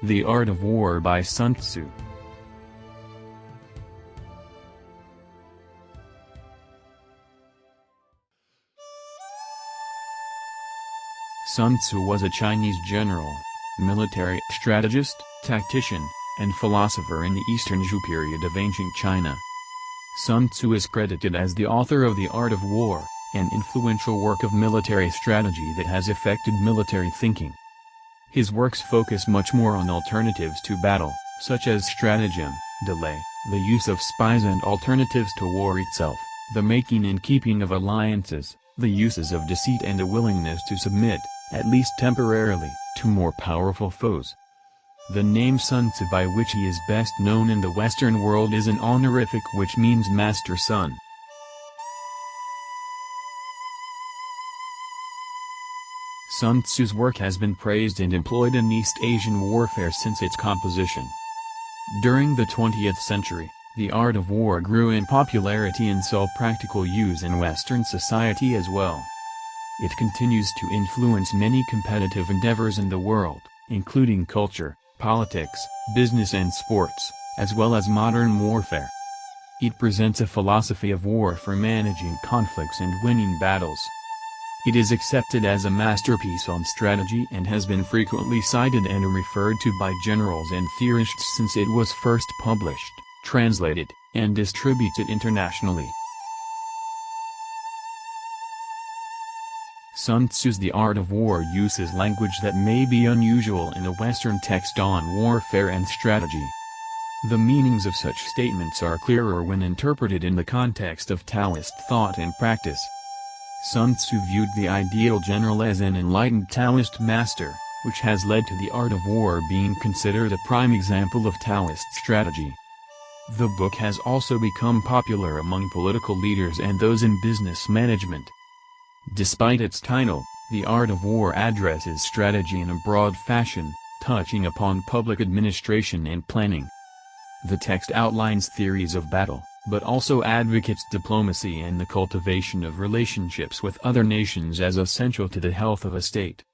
The Art of War by Sun Tzu. Sun Tzu was a Chinese general, military strategist, tactician, and philosopher in the Eastern Zhou period of ancient China. Sun Tzu is credited as the author of The Art of War, an influential work of military strategy that has affected military thinking. His works focus much more on alternatives to battle, such as stratagem, delay, the use of spies and alternatives to war itself, the making and keeping of alliances, the uses of deceit and a willingness to submit, at least temporarily, to more powerful foes. The name Sun Tzu, by which he is best known in the Western world, is an honorific which means master son. Sun Tzu's work has been praised and employed in East Asian warfare since its composition. During the 20th century, the art of war grew in popularity and saw practical use in Western society as well. It continues to influence many competitive endeavors in the world, including culture, politics, business and sports, as well as modern warfare. It presents a philosophy of war for managing conflicts and winning battles. It is accepted as a masterpiece on strategy and has been frequently cited and referred to by generals and theorists since it was first published, translated, and distributed internationally. Sun Tzu's The Art of War uses language that may be unusual in a Western text on warfare and strategy. The meanings of such statements are clearer when interpreted in the context of Taoist thought and practice. Sun Tzu viewed the ideal general as an enlightened Taoist master, which has led to the art of war being considered a prime example of Taoist strategy. The book has also become popular among political leaders and those in business management. Despite its title, The Art of War addresses strategy in a broad fashion, touching upon public administration and planning. The text outlines theories of battle, but also advocates diplomacy and the cultivation of relationships with other nations as essential to the health of a state.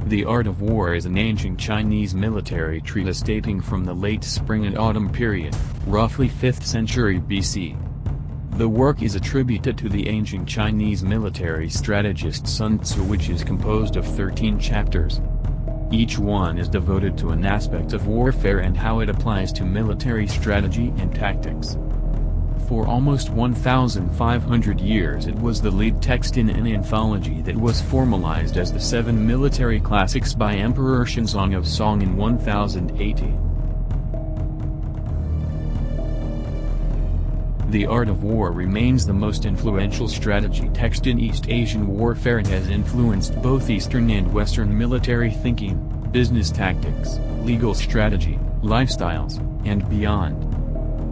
The Art of War is an ancient Chinese military treatise dating from the late spring and autumn period, roughly 5th century BC. The work is attributed to the ancient Chinese military strategist Sun Tzu, which is composed of 13 chapters. Each one is devoted to an aspect of warfare and how it applies to military strategy and tactics. For almost 1,500 years it was the lead text in an anthology that was formalized as the 7 military classics by Emperor Shenzong of Song in 1080. The Art of War remains the most influential strategy text in East Asian warfare and has influenced both Eastern and Western military thinking, business tactics, legal strategy, lifestyles, and beyond.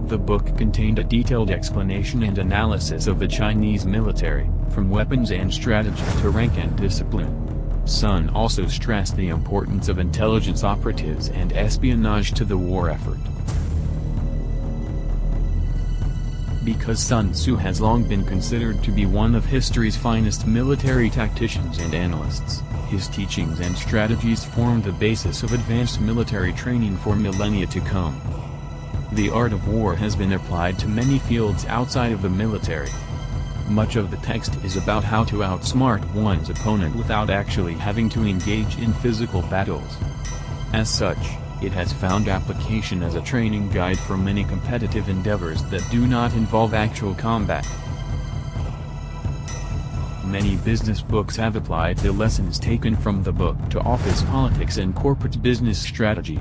The book contained a detailed explanation and analysis of the Chinese military, from weapons and strategy to rank and discipline. Sun also stressed the importance of intelligence operatives and espionage to the war effort. Because Sun Tzu has long been considered to be one of history's finest military tacticians and analysts, his teachings and strategies formed the basis of advanced military training for millennia to come. The art of war has been applied to many fields outside of the military. Much of the text is about how to outsmart one's opponent without actually having to engage in physical battles. As such, it has found application as a training guide for many competitive endeavors that do not involve actual combat. Many business books have applied the lessons taken from the book to office politics and corporate business strategy.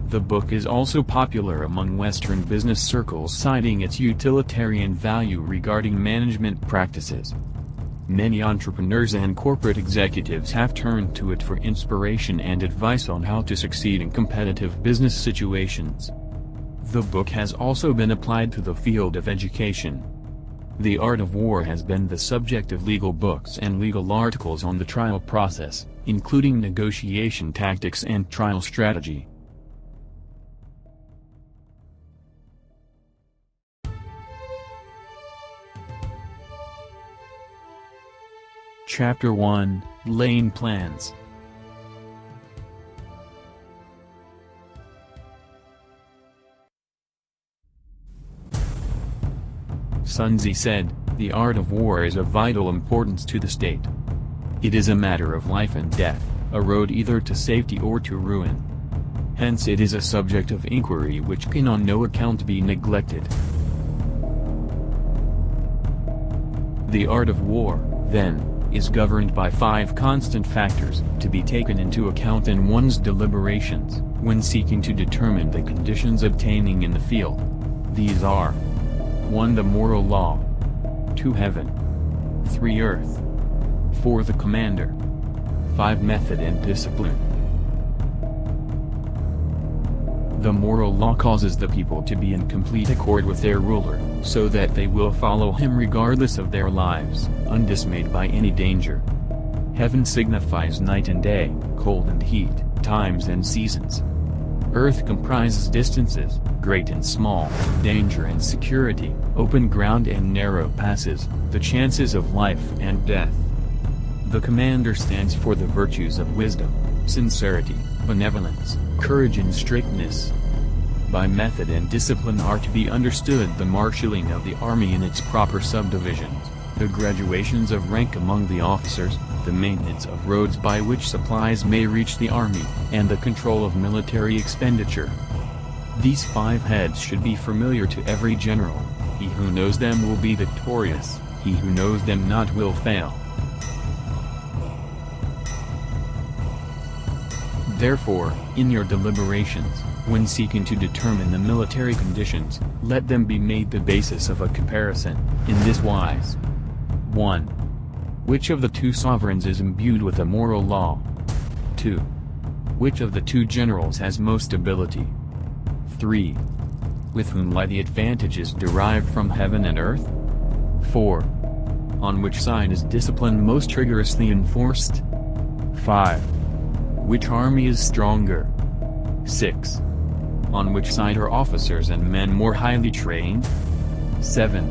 The book is also popular among Western business circles, citing its utilitarian value regarding management practices. Many entrepreneurs and corporate executives have turned to it for inspiration and advice on how to succeed in competitive business situations. The book has also been applied to the field of education. The Art of War has been the subject of legal books and legal articles on the trial process, including negotiation tactics and trial strategy. Chapter 1, Laying Plans. Sun Tzu said, "The art of war is of vital importance to the state. It is a matter of life and death, a road either to safety or to ruin. Hence it is a subject of inquiry which can on no account be neglected." The art of war, then, is governed by 5 constant factors, to be taken into account in one's deliberations, when seeking to determine the conditions obtaining in the field. These are: 1. The moral law. 2. Heaven. 3. Earth. 4. The commander. 5. Method and discipline. The moral law causes the people to be in complete accord with their ruler, so that they will follow him regardless of their lives, undismayed by any danger. Heaven signifies night and day, cold and heat, times and seasons. Earth comprises distances, great and small, danger and security, open ground and narrow passes, the chances of life and death. The commander stands for the virtues of wisdom, sincerity, benevolence, courage and strictness. By method and discipline are to be understood the marshalling of the army in its proper subdivisions, the graduations of rank among the officers, the maintenance of roads by which supplies may reach the army, and the control of military expenditure. These 5 heads should be familiar to every general. He who knows them will be victorious, he who knows them not will fail. Therefore, in your deliberations, when seeking to determine the military conditions, let them be made the basis of a comparison, in this wise. 1. Which of the 2 sovereigns is imbued with a moral law? 2. Which of the 2 generals has most ability? 3. With whom lie the advantages derived from heaven and earth? 4. On which side is discipline most rigorously enforced? 5. Which army is stronger? 6. On which side are officers and men more highly trained? 7.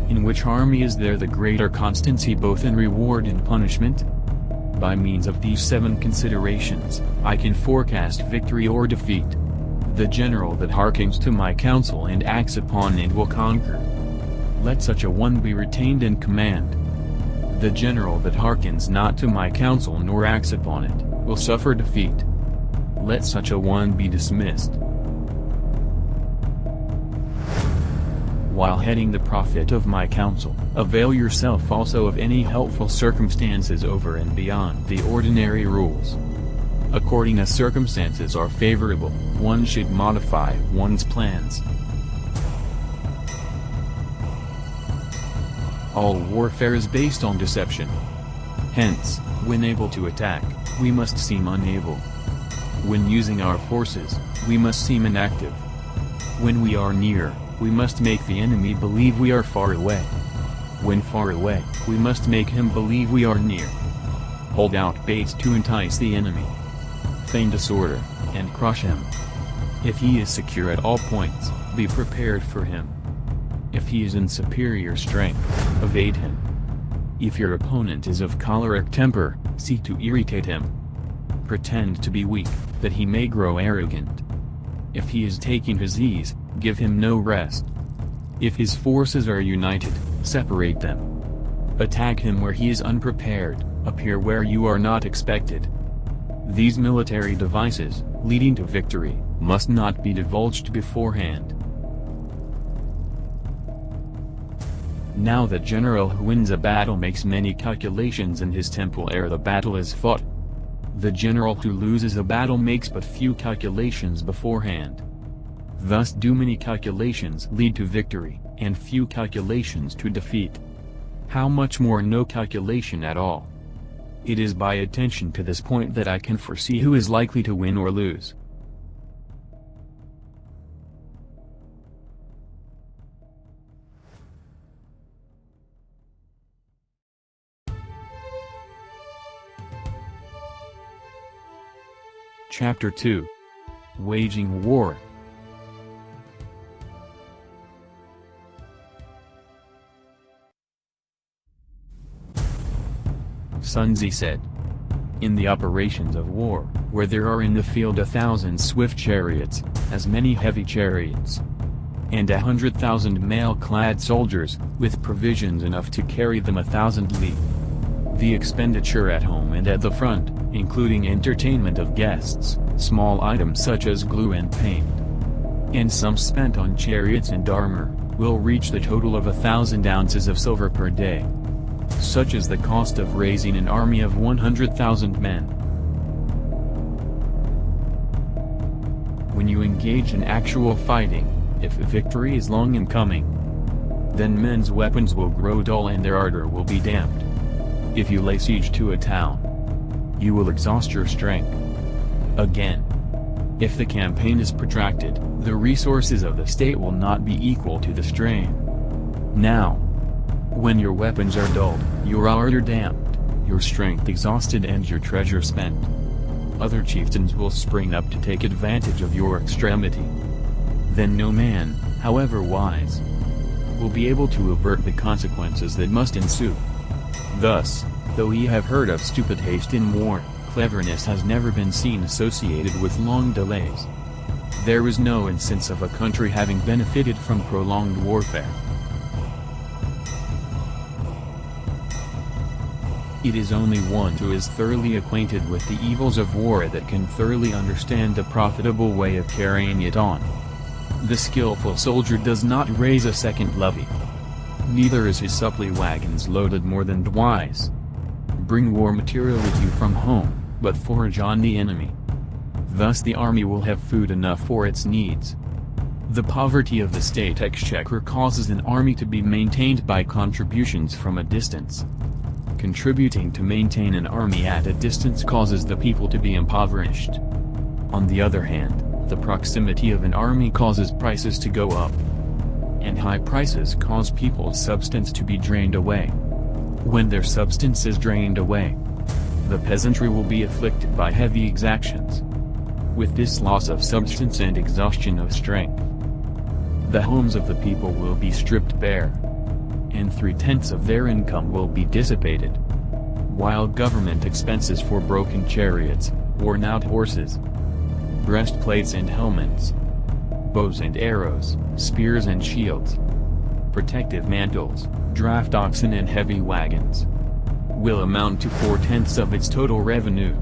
In which army is there the greater constancy both in reward and punishment? By means of these 7 considerations, I can forecast victory or defeat. The general that hearkens to my counsel and acts upon it will conquer. Let such a one be retained in command. The general that hearkens not to my counsel nor acts upon it, will suffer defeat. Let such a one be dismissed. While heading the profit of my counsel, avail yourself also of any helpful circumstances over and beyond the ordinary rules. According as circumstances are favorable, one should modify one's plans. All warfare is based on deception. Hence, when able to attack, we must seem unable. When using our forces, we must seem inactive. When we are near, we must make the enemy believe we are far away. When far away, we must make him believe we are near. Hold out baits to entice the enemy. Feign disorder, and crush him. If he is secure at all points, be prepared for him. If he is in superior strength, evade him. If your opponent is of choleric temper, seek to irritate him. Pretend to be weak, that he may grow arrogant. If he is taking his ease, give him no rest. If his forces are united, separate them. Attack him where he is unprepared, appear where you are not expected. These military devices, leading to victory, must not be divulged beforehand. Now the general who wins a battle makes many calculations in his temple ere the battle is fought. The general who loses a battle makes but few calculations beforehand. Thus do many calculations lead to victory, and few calculations to defeat. How much more no calculation at all? It is by attention to this point that I can foresee who is likely to win or lose. Chapter 2. Waging War. Sun Tzu said. In the operations of war, where there are in the field 1,000 swift chariots, as many heavy chariots, and 100,000 mail-clad soldiers, with provisions enough to carry them 1,000 li. The expenditure at home and at the front, including entertainment of guests, small items such as glue and paint, and some spent on chariots and armor, will reach the total of 1,000 ounces of silver per day. Such is the cost of raising an army of 100,000 men. When you engage in actual fighting, if victory is long in coming, then men's weapons will grow dull and their ardor will be damped. If you lay siege to a town, you will exhaust your strength. Again, if the campaign is protracted, the resources of the state will not be equal to the strain. Now, when your weapons are dulled, your ardor damped, your strength exhausted and your treasure spent, other chieftains will spring up to take advantage of your extremity. Then no man, however wise, will be able to avert the consequences that must ensue. Thus, though ye have heard of stupid haste in war, cleverness has never been seen associated with long delays. There is no instance of a country having benefited from prolonged warfare. It is only one who is thoroughly acquainted with the evils of war that can thoroughly understand the profitable way of carrying it on. The skillful soldier does not raise a second levy. Neither is his supply wagons loaded more than twice. Bring war material with you from home, but forage on the enemy. Thus the army will have food enough for its needs. The poverty of the state exchequer causes an army to be maintained by contributions from a distance. Contributing to maintain an army at a distance causes the people to be impoverished. On the other hand, the proximity of an army causes prices to go up. And high prices cause people's substance to be drained away. When their substance is drained away, the peasantry will be afflicted by heavy exactions. With this loss of substance and exhaustion of strength, the homes of the people will be stripped bare, and 3/10 of their income will be dissipated. While government expenses for broken chariots, worn-out horses, breastplates and helmets, bows and arrows, spears and shields, protective mantles, draft oxen and heavy wagons, will amount to 4/10 of its total revenue.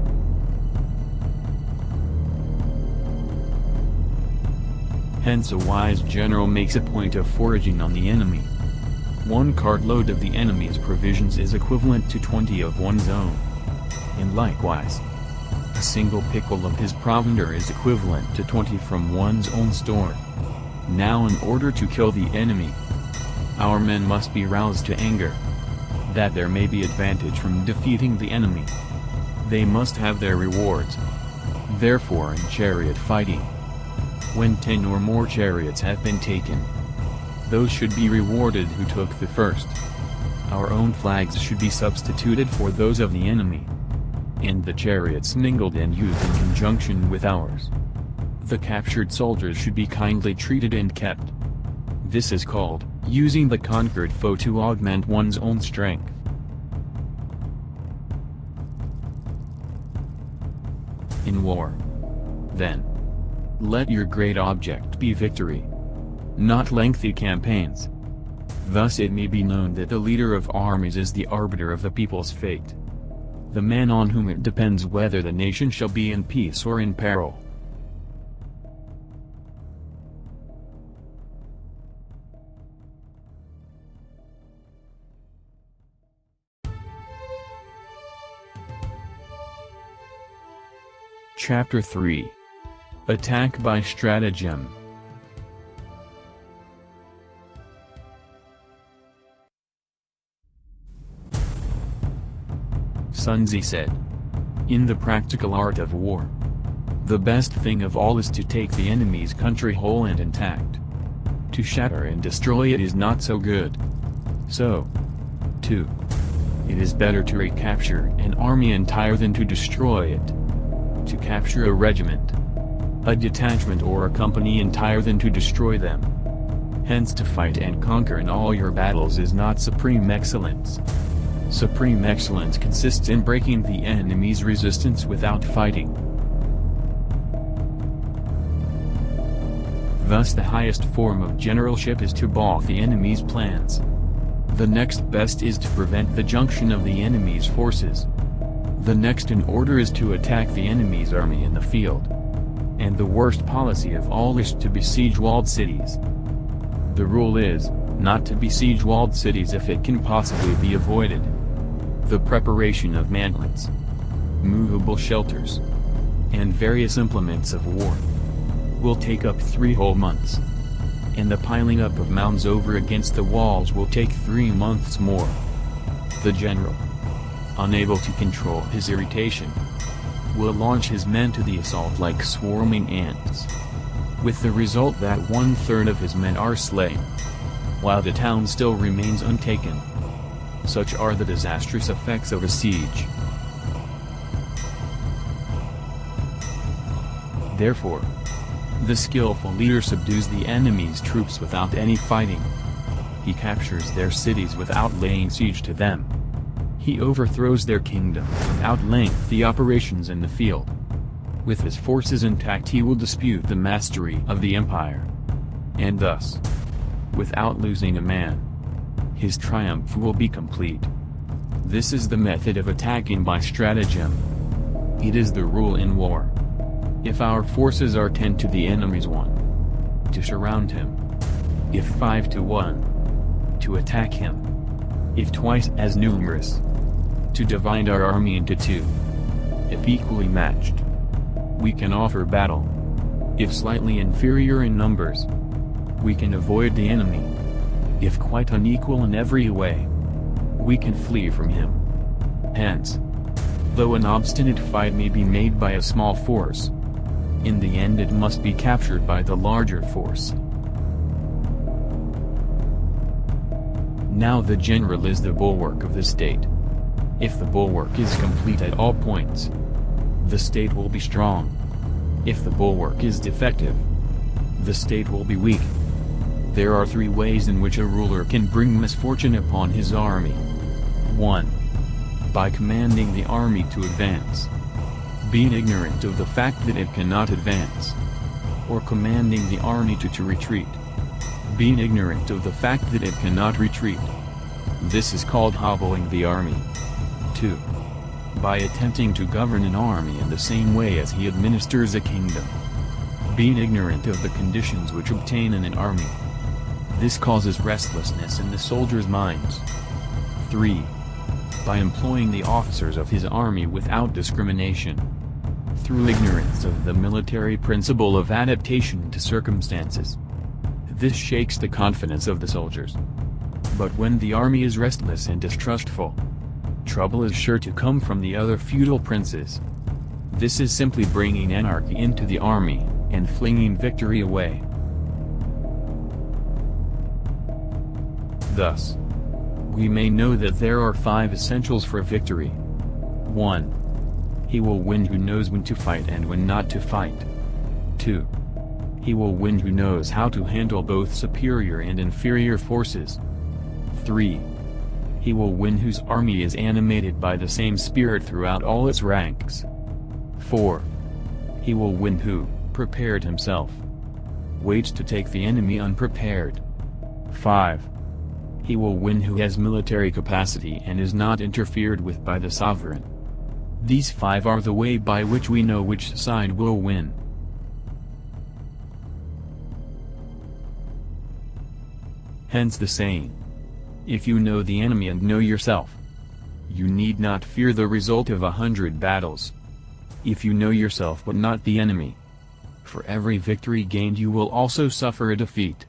Hence a wise general makes a point of foraging on the enemy. 1 cartload of the enemy's provisions is equivalent to 20 of one's own. And likewise, a single pickle of his provender is equivalent to 20 from one's own store. Now in order to kill the enemy, our men must be roused to anger, that there may be advantage from defeating the enemy. They must have their rewards. Therefore in chariot fighting, when 10 or more chariots have been taken, those should be rewarded who took the first. Our own flags should be substituted for those of the enemy, and the chariots mingled and used in conjunction with ours. The captured soldiers should be kindly treated and kept. This is called using the conquered foe to augment one's own strength. In war, then, let your great object be victory, not lengthy campaigns. Thus it may be known that the leader of armies is the arbiter of the people's fate, the man on whom it depends whether the nation shall be in peace or in peril. Chapter 3. Attack by Stratagem. Sun Tzu said, in the practical art of war, the best thing of all is to take the enemy's country whole and intact. To shatter and destroy it is not so good. So, too, it is better to recapture an army entire than to destroy it. To capture a regiment, a detachment or a company entire than to destroy them. Hence to fight and conquer in all your battles is not supreme excellence. Supreme excellence consists in breaking the enemy's resistance without fighting. Thus the highest form of generalship is to balk the enemy's plans. The next best is to prevent the junction of the enemy's forces. The next in order is to attack the enemy's army in the field. And the worst policy of all is to besiege walled cities. The rule is, not to besiege walled cities if it can possibly be avoided. The preparation of mantlets, movable shelters, and various implements of war will take up 3 whole months. And the piling up of mounds over against the walls will take 3 months more. The general, unable to control his irritation, will launch his men to the assault like swarming ants, with the result that 1/3 of his men are slain, while the town still remains untaken. Such are the disastrous effects of a siege. Therefore, the skillful leader subdues the enemy's troops without any fighting. He captures their cities without laying siege to them. He overthrows their kingdom without lengthy operations in the field. With his forces intact he will dispute the mastery of the empire. And thus, without losing a man, his triumph will be complete. This is the method of attacking by stratagem. It is the rule in war. If our forces are 10 to the enemy's 1, to surround him. If 5 to 1, to attack him. If twice as numerous, to divide our army into 2. If equally matched, we can offer battle. If slightly inferior in numbers, we can avoid the enemy. If quite unequal in every way, we can flee from him. Hence, though an obstinate fight may be made by a small force, in the end it must be captured by the larger force. Now the general is the bulwark of the state. If the bulwark is complete at all points, the state will be strong. If the bulwark is defective, the state will be weak. There are 3 ways in which a ruler can bring misfortune upon his army. 1. By commanding the army to advance, being ignorant of the fact that it cannot advance. Or commanding the army to retreat, being ignorant of the fact that it cannot retreat. This is called hobbling the army. 2. By attempting to govern an army in the same way as he administers a kingdom, being ignorant of the conditions which obtain in an army. This causes restlessness in the soldiers' minds. 3. By employing the officers of his army without discrimination, through ignorance of the military principle of adaptation to circumstances. This shakes the confidence of the soldiers. But when the army is restless and distrustful, trouble is sure to come from the other feudal princes. This is simply bringing anarchy into the army, and flinging victory away. Thus, we may know that there are 5 essentials for victory. 1. He will win who knows when to fight and when not to fight. 2. He will win who knows how to handle both superior and inferior forces. 3. He will win whose army is animated by the same spirit throughout all its ranks. 4. He will win who, prepared himself, waits to take the enemy unprepared. 5. He will win who has military capacity and is not interfered with by the sovereign. These 5 are the way by which we know which side will win. Hence the saying, if you know the enemy and know yourself, you need not fear the result of 100 battles. If you know yourself but not the enemy, for every victory gained you will also suffer a defeat.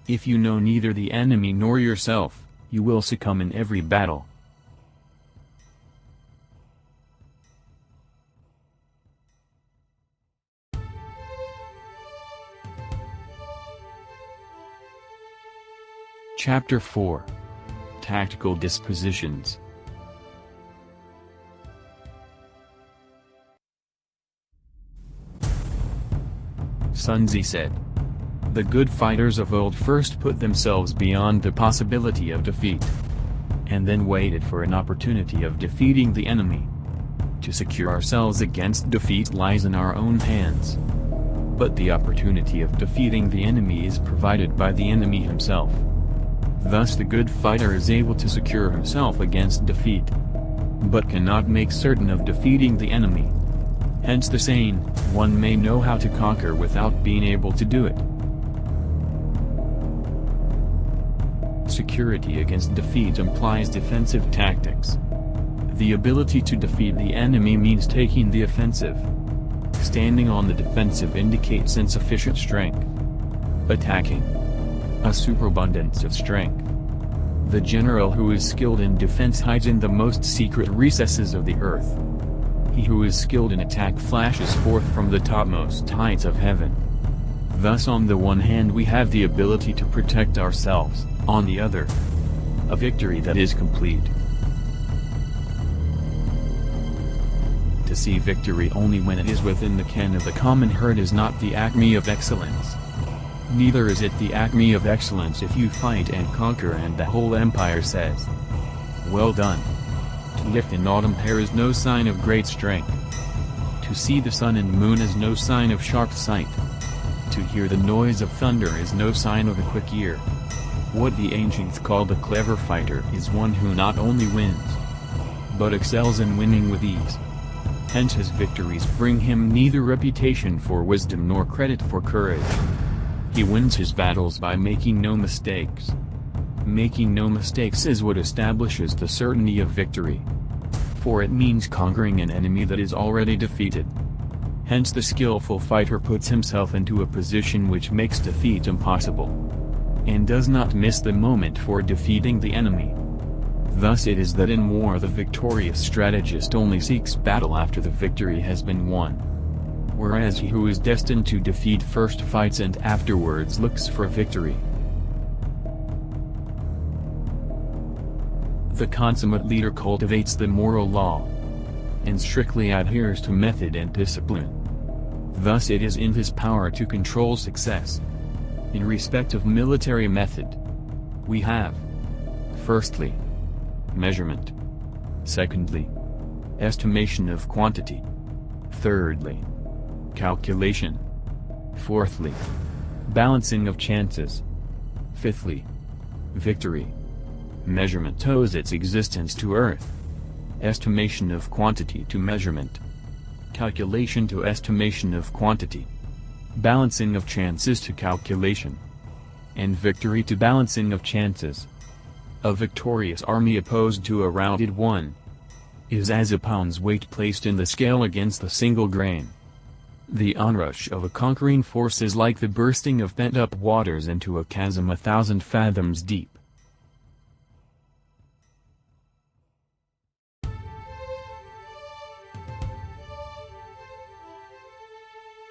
If you know neither the enemy nor yourself, you will succumb in every battle. Chapter 4. Tactical Dispositions. Sun Tzu said, "The good fighters of old first put themselves beyond the possibility of defeat, and then waited for an opportunity of defeating the enemy. To secure ourselves against defeat lies in our own hands. But the opportunity of defeating the enemy is provided by the enemy himself. Thus the good fighter is able to secure himself against defeat, but cannot make certain of defeating the enemy. Hence the saying, one may know how to conquer without being able to do it. Security against defeat implies defensive tactics. The ability to defeat the enemy means taking the offensive. Standing on the defensive indicates insufficient strength. Attacking, a superabundance of strength. The general who is skilled in defense hides in the most secret recesses of the earth. He who is skilled in attack flashes forth from the topmost heights of heaven. Thus on the one hand we have the ability to protect ourselves, on the other, a victory that is complete. To see victory only when it is within the ken of the common herd is not the acme of excellence. Neither is it the acme of excellence if you fight and conquer and the whole empire says, "Well done." To lift an autumn pear is no sign of great strength. To see the sun and moon is no sign of sharp sight. To hear the noise of thunder is no sign of a quick ear. What the ancients called a clever fighter is one who not only wins, but excels in winning with ease. Hence his victories bring him neither reputation for wisdom nor credit for courage. He wins his battles by making no mistakes. Making no mistakes is what establishes the certainty of victory. For it means conquering an enemy that is already defeated. Hence the skillful fighter puts himself into a position which makes defeat impossible, and does not miss the moment for defeating the enemy. Thus it is that in war the victorious strategist only seeks battle after the victory has been won, whereas he who is destined to defeat first fights and afterwards looks for victory. The consummate leader cultivates the moral law, and strictly adheres to method and discipline. Thus it is in his power to control success. In respect of military method, we have, firstly, measurement. Secondly, estimation of quantity. Thirdly, calculation. Fourthly, balancing of chances. Fifthly, victory. Measurement owes its existence to earth. Estimation of quantity to measurement. Calculation to estimation of quantity. Balancing of chances to calculation. And victory to balancing of chances. A victorious army opposed to a routed one is as a pound's weight placed in the scale against a single grain. The onrush of a conquering force is like the bursting of pent-up waters into a chasm 1,000 fathoms deep.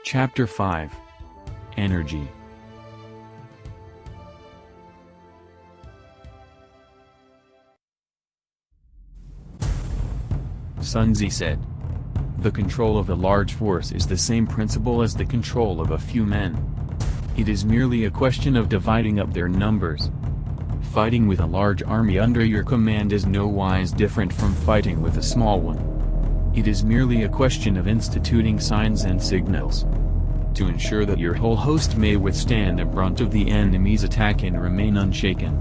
Chapter 5. Energy. Sun Tzu said, "The control of a large force is the same principle as the control of a few men. It is merely a question of dividing up their numbers. Fighting with a large army under your command is no wise different from fighting with a small one. It is merely a question of instituting signs and signals to ensure that your whole host may withstand the brunt of the enemy's attack and remain unshaken.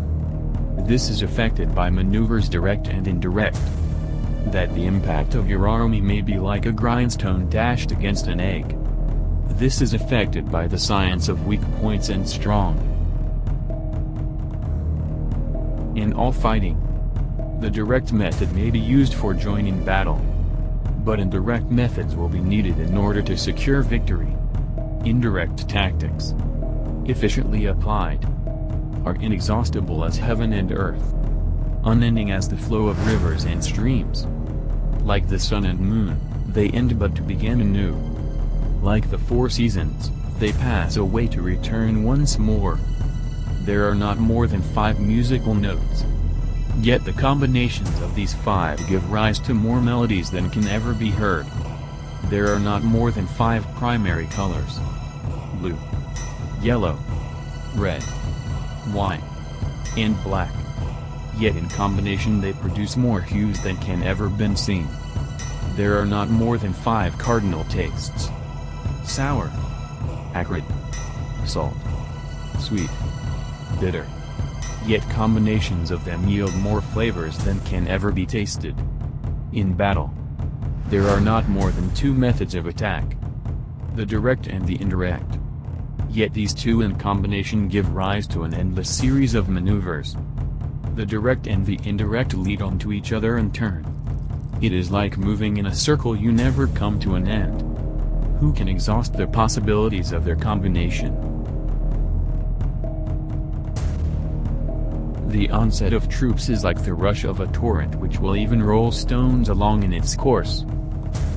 This is effected by maneuvers direct and indirect, that the impact of your army may be like a grindstone dashed against an egg. This is effected by the science of weak points and strong. In all fighting, the direct method may be used for joining battle, but indirect methods will be needed in order to secure victory. Indirect tactics, efficiently applied, are inexhaustible as heaven and earth, unending as the flow of rivers and streams. Like the sun and moon, they end but to begin anew. Like the four seasons, they pass away to return once more. There are not more than 5 musical notes. Yet the combinations of these 5 give rise to more melodies than can ever be heard. There are not more than 5 primary colors: blue, yellow, red, white, and black. Yet in combination they produce more hues than can ever been seen. There are not more than 5 cardinal tastes: sour, acrid, salt, sweet, bitter. Yet combinations of them yield more flavors than can ever be tasted. In battle, there are not more than 2 methods of attack: the direct and the indirect. Yet these two in combination give rise to an endless series of maneuvers. The direct and the indirect lead on to each other in turn. It is like moving in a circle, you never come to an end. Who can exhaust the possibilities of their combination? The onset of troops is like the rush of a torrent which will even roll stones along in its course.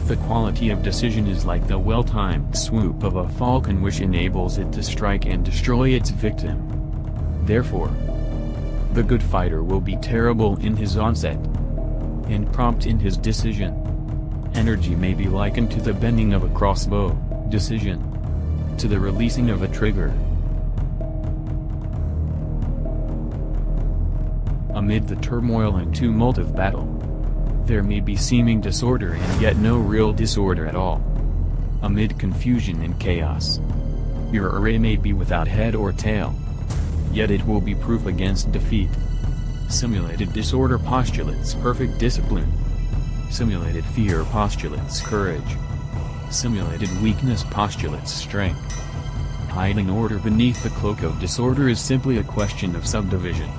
The quality of decision is like the well-timed swoop of a falcon which enables it to strike and destroy its victim. Therefore, the good fighter will be terrible in his onset, and prompt in his decision. Energy may be likened to the bending of a crossbow, decision to the releasing of a trigger. Amid the turmoil and tumult of battle, there may be seeming disorder and yet no real disorder at all. Amid confusion and chaos, your array may be without head or tail, yet it will be proof against defeat. Simulated disorder postulates perfect discipline. Simulated fear postulates courage. Simulated weakness postulates strength. Hiding order beneath the cloak of disorder is simply a question of subdivision.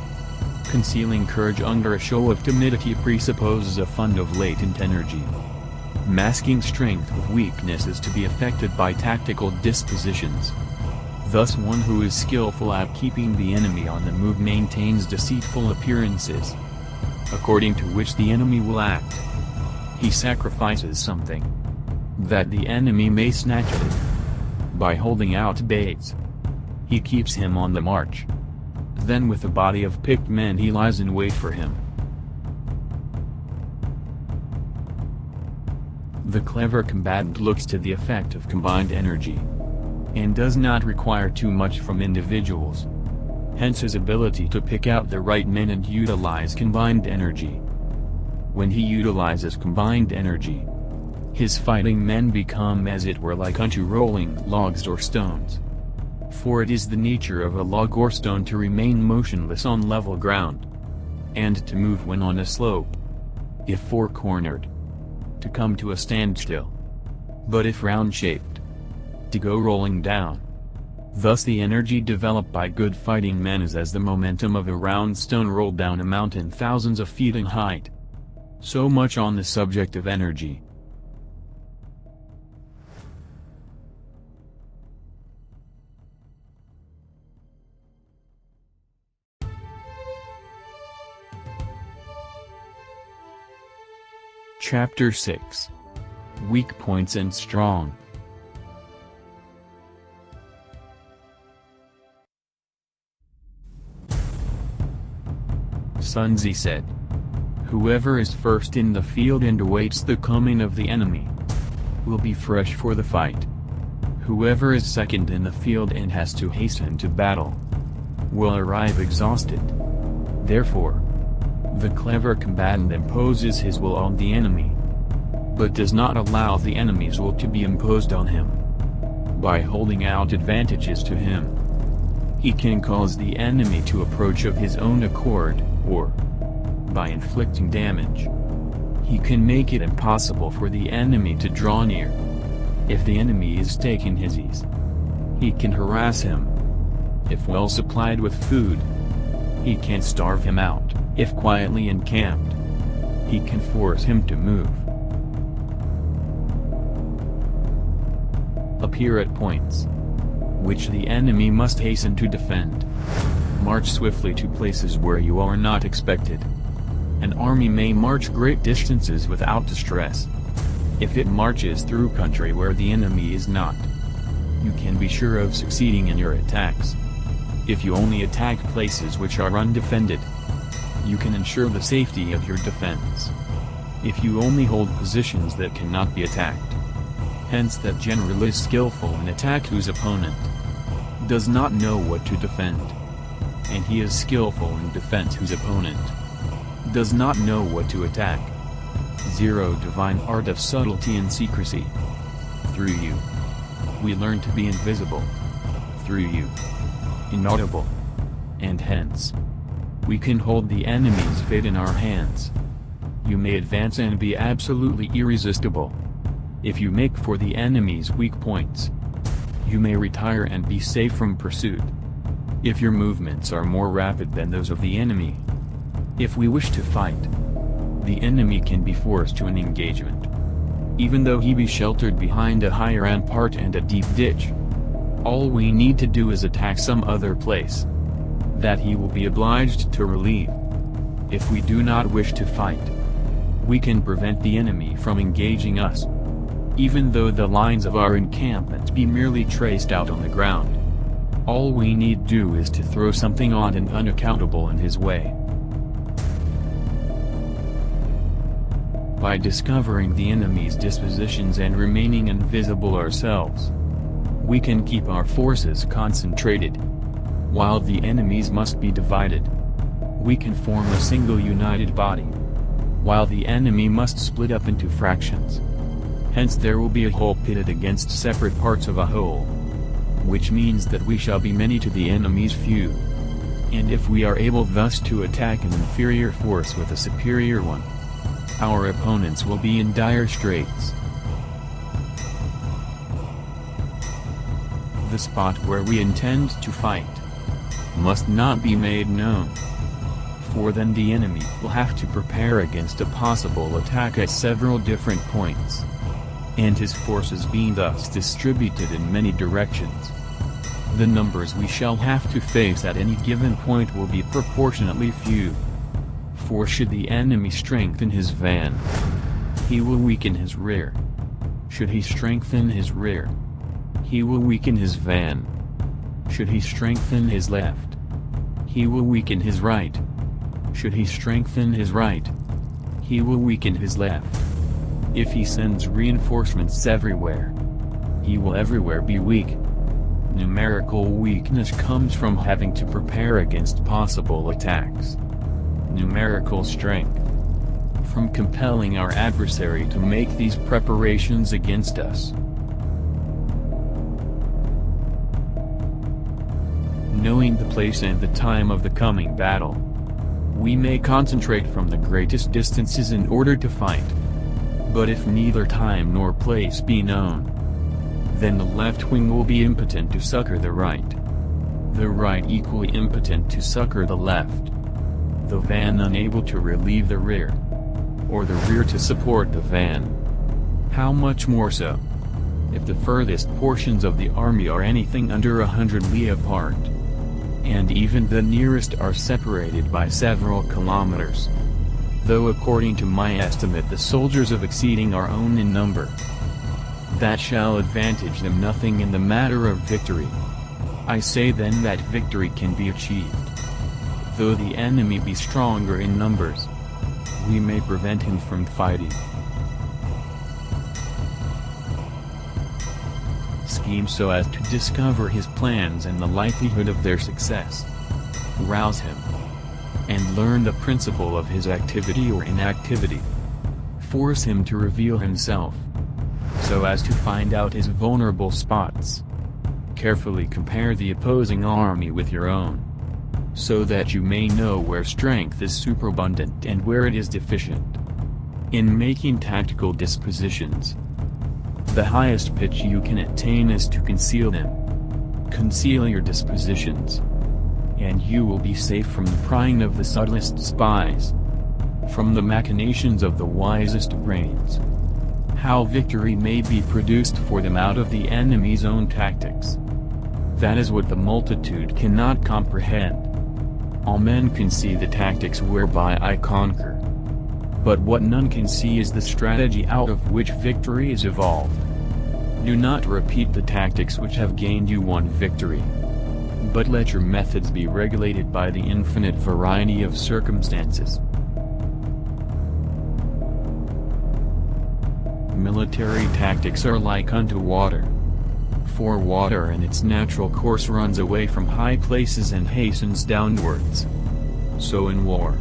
Concealing courage under a show of timidity presupposes a fund of latent energy. Masking strength with weakness is to be effected by tactical dispositions. Thus one who is skillful at keeping the enemy on the move maintains deceitful appearances, according to which the enemy will act. He sacrifices something, that the enemy may snatch at it. By holding out baits, he keeps him on the march. Then with a body of picked men he lies in wait for him. The clever combatant looks to the effect of combined energy, and does not require too much from individuals. Hence his ability to pick out the right men and utilize combined energy. When he utilizes combined energy, his fighting men become as it were like unto rolling logs or stones. For it is the nature of a log or stone to remain motionless on level ground, and to move when on a slope. If four-cornered, to come to a standstill. But if round-shaped, to go rolling down. Thus the energy developed by good fighting men is as the momentum of a round stone rolled down a mountain thousands of feet in height. So much on the subject of energy. Chapter 6. Weak Points and Strong. Sun Tzu said, "Whoever is first in the field and awaits the coming of the enemy, will be fresh for the fight. Whoever is second in the field and has to hasten to battle, will arrive exhausted." Therefore, the clever combatant imposes his will on the enemy, but does not allow the enemy's will to be imposed on him. By holding out advantages to him, he can cause the enemy to approach of his own accord, or, by inflicting damage, he can make it impossible for the enemy to draw near. If the enemy is taking his ease, he can harass him. If well supplied with food, he can starve him out. If quietly encamped, he can force him to move. Appear at points which the enemy must hasten to defend. March swiftly to places where you are not expected. An army may march great distances without distress. If it marches through country where the enemy is not, you can be sure of succeeding in your attacks. If you only attack places which are undefended, you can ensure the safety of your defense. If you only hold positions that cannot be attacked, hence that general is skillful in attack whose opponent does not know what to defend, and he is skillful in defense whose opponent does not know what to attack. 0 Divine art of subtlety and secrecy. Through you, we learn to be invisible. Through you, inaudible. And hence, we can hold the enemy's fate in our hands. You may advance and be absolutely irresistible. If you make for the enemy's weak points, you may retire and be safe from pursuit. If your movements are more rapid than those of the enemy. If we wish to fight, the enemy can be forced to an engagement, even though he be sheltered behind a high rampart and a deep ditch. All we need to do is attack some other place that he will be obliged to relieve. If we do not wish to fight, we can prevent the enemy from engaging us, even though the lines of our encampment be merely traced out on the ground. All we need do is to throw something odd and unaccountable in his way. By discovering the enemy's dispositions and remaining invisible ourselves, we can keep our forces concentrated, while the enemies must be divided. We can form a single united body, while the enemy must split up into fractions. Hence there will be a whole pitted against separate parts of a whole, which means that we shall be many to the enemy's few. And if we are able thus to attack an inferior force with a superior one, our opponents will be in dire straits. The spot where we intend to fight must not be made known, for then the enemy will have to prepare against a possible attack at several different points, and his forces being thus distributed in many directions, the numbers we shall have to face at any given point will be proportionately few. For should the enemy strengthen his van, he will weaken his rear. Should he strengthen his rear, he will weaken his van. Should he strengthen his left, he will weaken his right. Should he strengthen his right, he will weaken his left. If he sends reinforcements everywhere, he will everywhere be weak. Numerical weakness comes from having to prepare against possible attacks. Numerical strength from compelling our adversary to make these preparations against us. Knowing the place and the time of the coming battle, we may concentrate from the greatest distances in order to fight. But if neither time nor place be known, then the left wing will be impotent to succor the right, the right equally impotent to succor the left, the van unable to relieve the rear, or the rear to support the van. How much more so, if the furthest portions of the army are anything under 100 li apart, and even the nearest are separated by several kilometers. Though according to my estimate the soldiers of exceeding our own in number, that shall advantage them nothing in the matter of victory. I say then that victory can be achieved. Though the enemy be stronger in numbers, we may prevent him from fighting. Scheme so as to discover his plans and the likelihood of their success. Rouse him, and learn the principle of his activity or inactivity. Force him to reveal himself, so as to find out his vulnerable spots. Carefully compare the opposing army with your own, so that you may know where strength is superabundant and where it is deficient. In making tactical dispositions, the highest pitch you can attain is to conceal them. Conceal your dispositions, and you will be safe from the prying of the subtlest spies, from the machinations of the wisest brains. How victory may be produced for them out of the enemy's own tactics, that is what the multitude cannot comprehend. All men can see the tactics whereby I conquer, but what none can see is the strategy out of which victory is evolved. Do not repeat the tactics which have gained you one victory, but let your methods be regulated by the infinite variety of circumstances. Military tactics are like unto water. For water in its natural course runs away from high places and hastens downwards. So in war,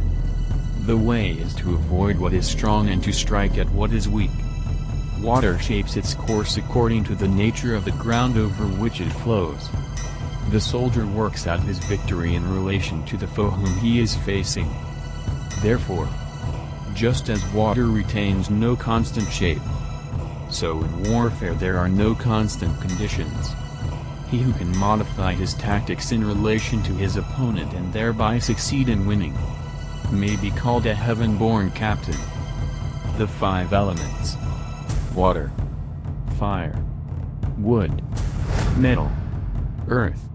The way is to avoid what is strong and to strike at what is weak. Water shapes its course according to the nature of the ground over which it flows. The soldier works out his victory in relation to the foe whom he is facing. Therefore, just as water retains no constant shape, so in warfare there are no constant conditions. He who can modify his tactics in relation to his opponent and thereby succeed in winning, may be called a heaven-born captain. The five elements: water, fire, wood, metal, earth,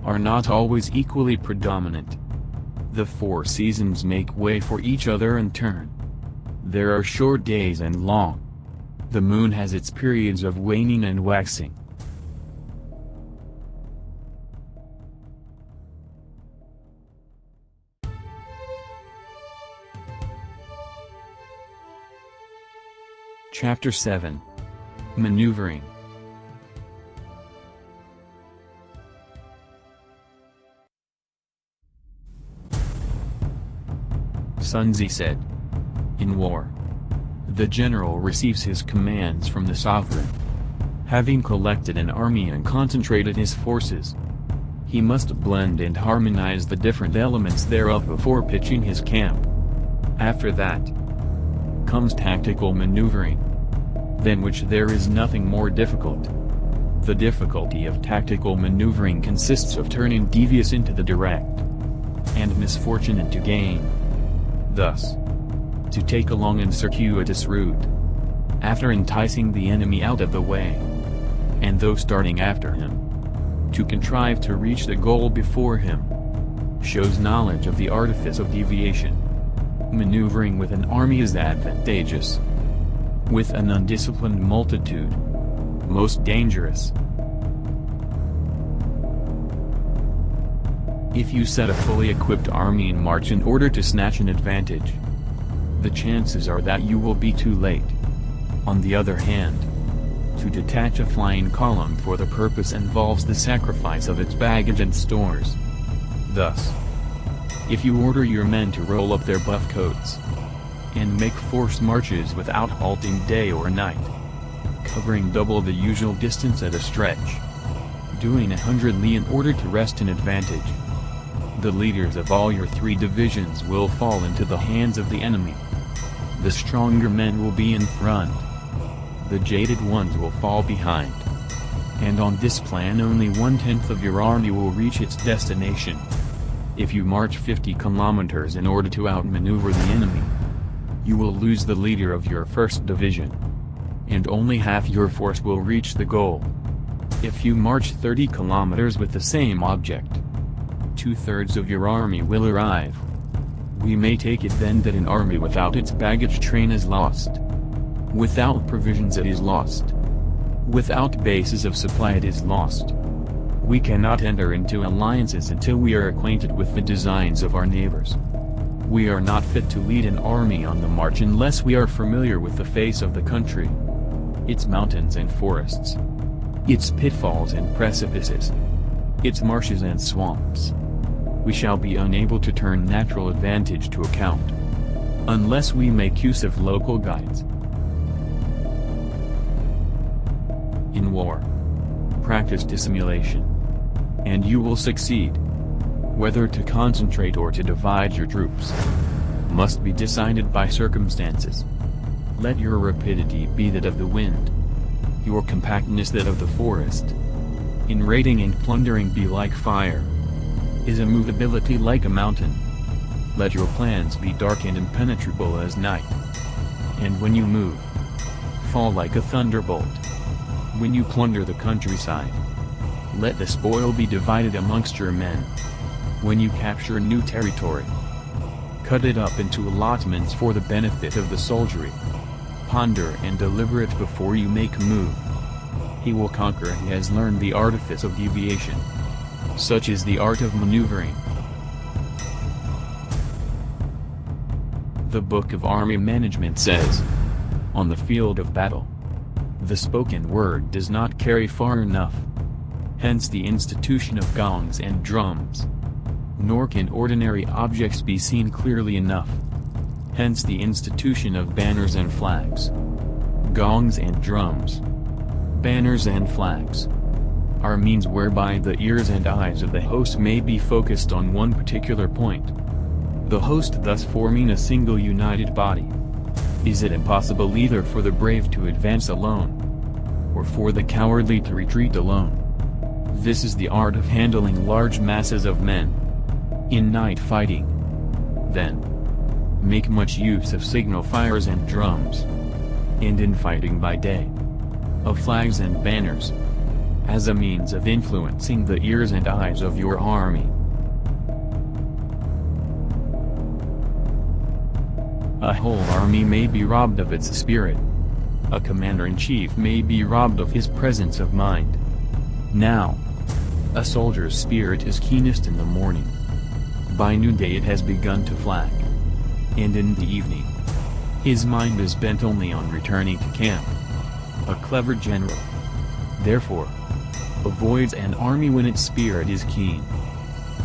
are not always equally predominant. The four seasons make way for each other in turn. There are short days and long. The moon has its periods of waning and waxing. Chapter 7. Maneuvering. Sun Tzu said, "In war, the general receives his commands from the sovereign. Having collected an army and concentrated his forces, he must blend and harmonize the different elements thereof before pitching his camp. After that comes tactical maneuvering, than which there is nothing more difficult. The difficulty of tactical maneuvering consists of turning devious into the direct, and misfortune into gain. Thus, to take a long and circuitous route, after enticing the enemy out of the way, and though starting after him, to contrive to reach the goal before him, shows knowledge of the artifice of deviation. Maneuvering with an army is advantageous. With an undisciplined multitude, most dangerous. If you set a fully equipped army in march in order to snatch an advantage, the chances are that you will be too late. On the other hand, to detach a flying column for the purpose involves the sacrifice of its baggage and stores. Thus, if you order your men to roll up their buff coats, and make forced marches without halting day or night, covering double the usual distance at a stretch, doing 100 li in order to wrest an advantage, the leaders of all your 3 divisions will fall into the hands of the enemy. The stronger men will be in front. The jaded ones will fall behind. And on this plan only 1/10 of your army will reach its destination. If you march 50 kilometers in order to outmaneuver the enemy, you will lose the leader of your first division, and only half your force will reach the goal. If you march 30 kilometers with the same object, 2/3 of your army will arrive. We may take it then that an army without its baggage train is lost. Without provisions it is lost. Without bases of supply it is lost. We cannot enter into alliances until we are acquainted with the designs of our neighbors. We are not fit to lead an army on the march unless we are familiar with the face of the country, its mountains and forests, its pitfalls and precipices, its marshes and swamps. We shall be unable to turn natural advantage to account, unless we make use of local guides. In war, practice dissimulation, and you will succeed. Whether to concentrate or to divide your troops must be decided by circumstances. Let your rapidity be that of the wind, your compactness that of the forest. In raiding and plundering be like fire, is immovability like a mountain. Let your plans be dark and impenetrable as night. And when you move, fall like a thunderbolt. When you plunder the countryside, let the spoil be divided amongst your men. When you capture new territory, cut it up into allotments for the benefit of the soldiery. Ponder and deliberate before you make a move. He will conquer who has learned the artifice of deviation. Such is the art of maneuvering. The Book of Army Management says, on the field of battle, the spoken word does not carry far enough. Hence the institution of gongs and drums. Nor can ordinary objects be seen clearly enough. Hence the institution of banners and flags. Gongs and drums. Banners and flags are means whereby the ears and eyes of the host may be focused on one particular point. The host thus forming a single united body. Is it impossible either for the brave to advance alone, or for the cowardly to retreat alone? This is the art of handling large masses of men. In night fighting, then, make much use of signal fires and drums. And in fighting by day, of flags and banners, as a means of influencing the ears and eyes of your army. A whole army may be robbed of its spirit. A commander-in-chief may be robbed of his presence of mind. Now, a soldier's spirit is keenest in the morning. By noonday it has begun to flag. And in the evening, his mind is bent only on returning to camp. A clever general, therefore, avoids an army when its spirit is keen,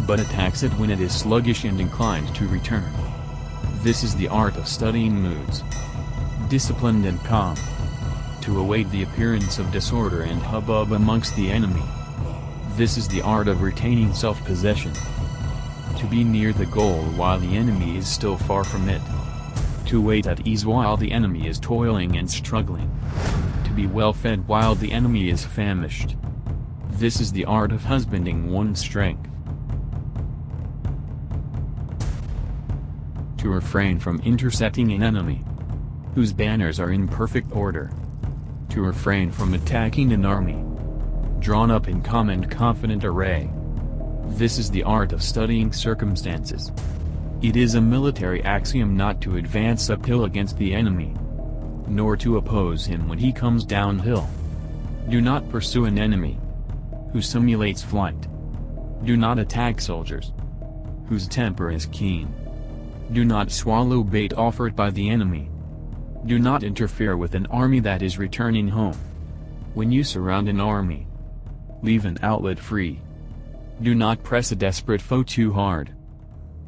but attacks it when it is sluggish and inclined to return. This is the art of studying moods, disciplined and calm, to await the appearance of disorder and hubbub amongst the enemy. This is the art of retaining self-possession, to be near the goal while the enemy is still far from it, to wait at ease while the enemy is toiling and struggling, to be well fed while the enemy is famished. This is the art of husbanding one's strength. To refrain from intercepting an enemy whose banners are in perfect order. To refrain from attacking an army drawn up in calm and confident array. This is the art of studying circumstances. It is a military axiom not to advance uphill against the enemy, nor to oppose him when he comes downhill. Do not pursue an enemy who simulates flight. Do not attack soldiers whose temper is keen. Do not swallow bait offered by the enemy. Do not interfere with an army that is returning home. When you surround an army, leave an outlet free. Do not press a desperate foe too hard.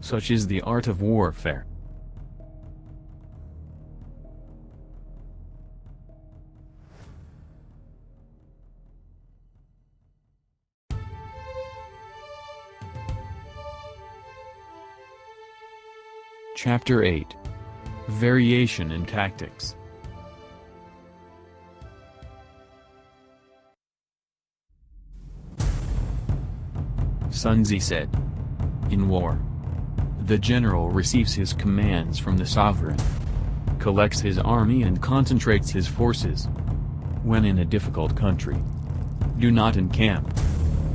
Such is the art of warfare. Chapter 8. Variation in Tactics. Sun Tzu said, "In war, the general receives his commands from the sovereign, collects his army and concentrates his forces. When in a difficult country, do not encamp.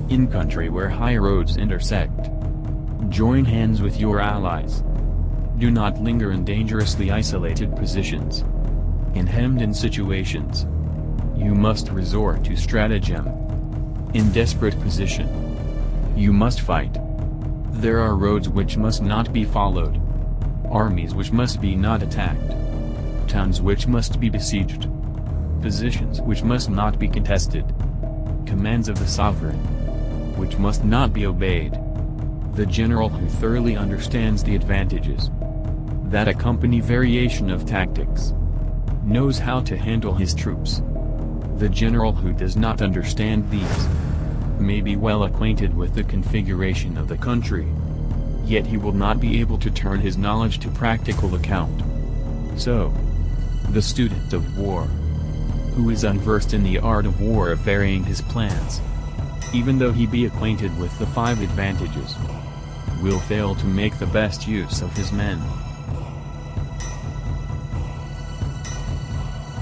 In country where high roads intersect, join hands with your allies. Do not linger in dangerously isolated positions. In hemmed-in situations, you must resort to stratagem. In desperate position, you must fight. There are roads which must not be followed, armies which must be not attacked, towns which must be besieged, positions which must not be contested, commands of the sovereign which must not be obeyed." The general who thoroughly understands the advantages that accompany variation of tactics knows how to handle his troops. The general who does not understand these may be well acquainted with the configuration of the country, yet he will not be able to turn his knowledge to practical account. So, the student of war, who is unversed in the art of war of varying his plans, even though he be acquainted with the 5 advantages, will fail to make the best use of his men.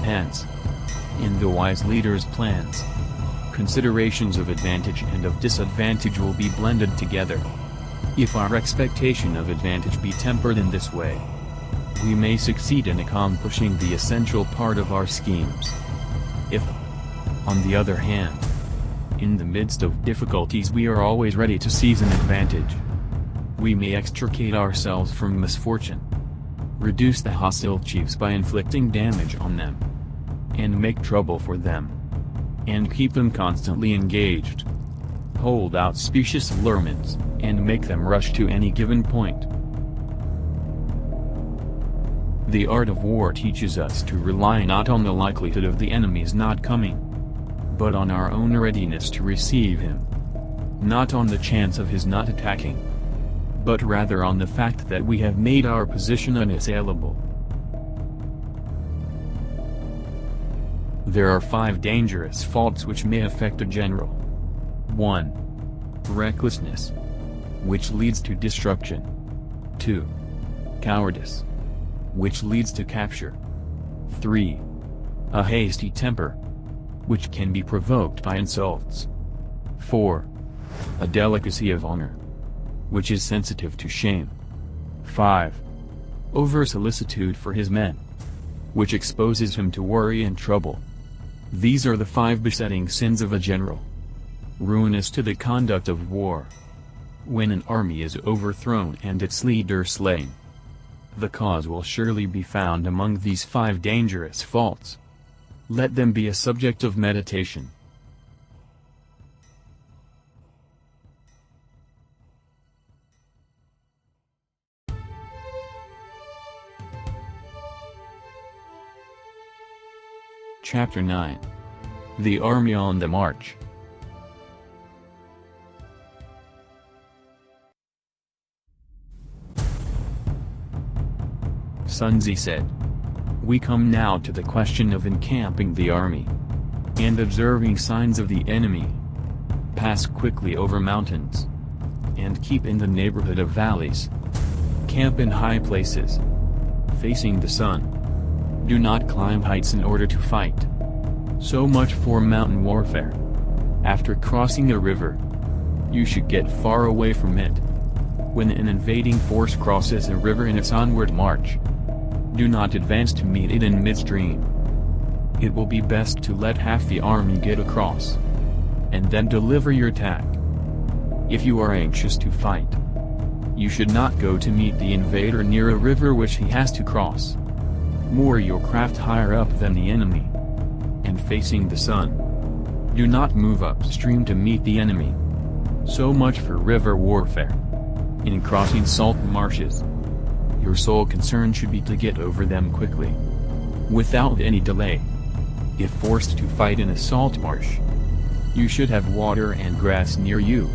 Hence, in the wise leader's plans, considerations of advantage and of disadvantage will be blended together. If our expectation of advantage be tempered in this way, we may succeed in accomplishing the essential part of our schemes. If, on the other hand, in the midst of difficulties we are always ready to seize an advantage, we may extricate ourselves from misfortune, reduce the hostile chiefs by inflicting damage on them, and make trouble for them, and keep them constantly engaged, hold out specious allurements, and make them rush to any given point. The art of war teaches us to rely not on the likelihood of the enemy's not coming, but on our own readiness to receive him. Not on the chance of his not attacking, but rather on the fact that we have made our position unassailable. There are 5 dangerous faults which may affect a general. 1. Recklessness, which leads to destruction. 2. Cowardice, which leads to capture. 3. A hasty temper, which can be provoked by insults. 4. A delicacy of honor, which is sensitive to shame. 5. Over-solicitude for his men, which exposes him to worry and trouble. These are the 5 besetting sins of a general, ruinous to the conduct of war. When an army is overthrown and its leader slain, the cause will surely be found among these 5 dangerous faults. Let them be a subject of meditation. Chapter 9. The Army on the March. Sun Tzu said, "We come now to the question of encamping the army, and observing signs of the enemy. Pass quickly over mountains, and keep in the neighborhood of valleys. Camp in high places, facing the sun. Do not climb heights in order to fight." So much for mountain warfare. After crossing a river, you should get far away from it. When an invading force crosses a river in its onward march, do not advance to meet it in midstream. It will be best to let half the army get across, and then deliver your attack. If you are anxious to fight, you should not go to meet the invader near a river which he has to cross. Moor your craft higher up than the enemy, and facing the sun. Do not move upstream to meet the enemy. So much for river warfare. In crossing salt marshes, your sole concern should be to get over them quickly, without any delay. If forced to fight in a salt marsh, you should have water and grass near you,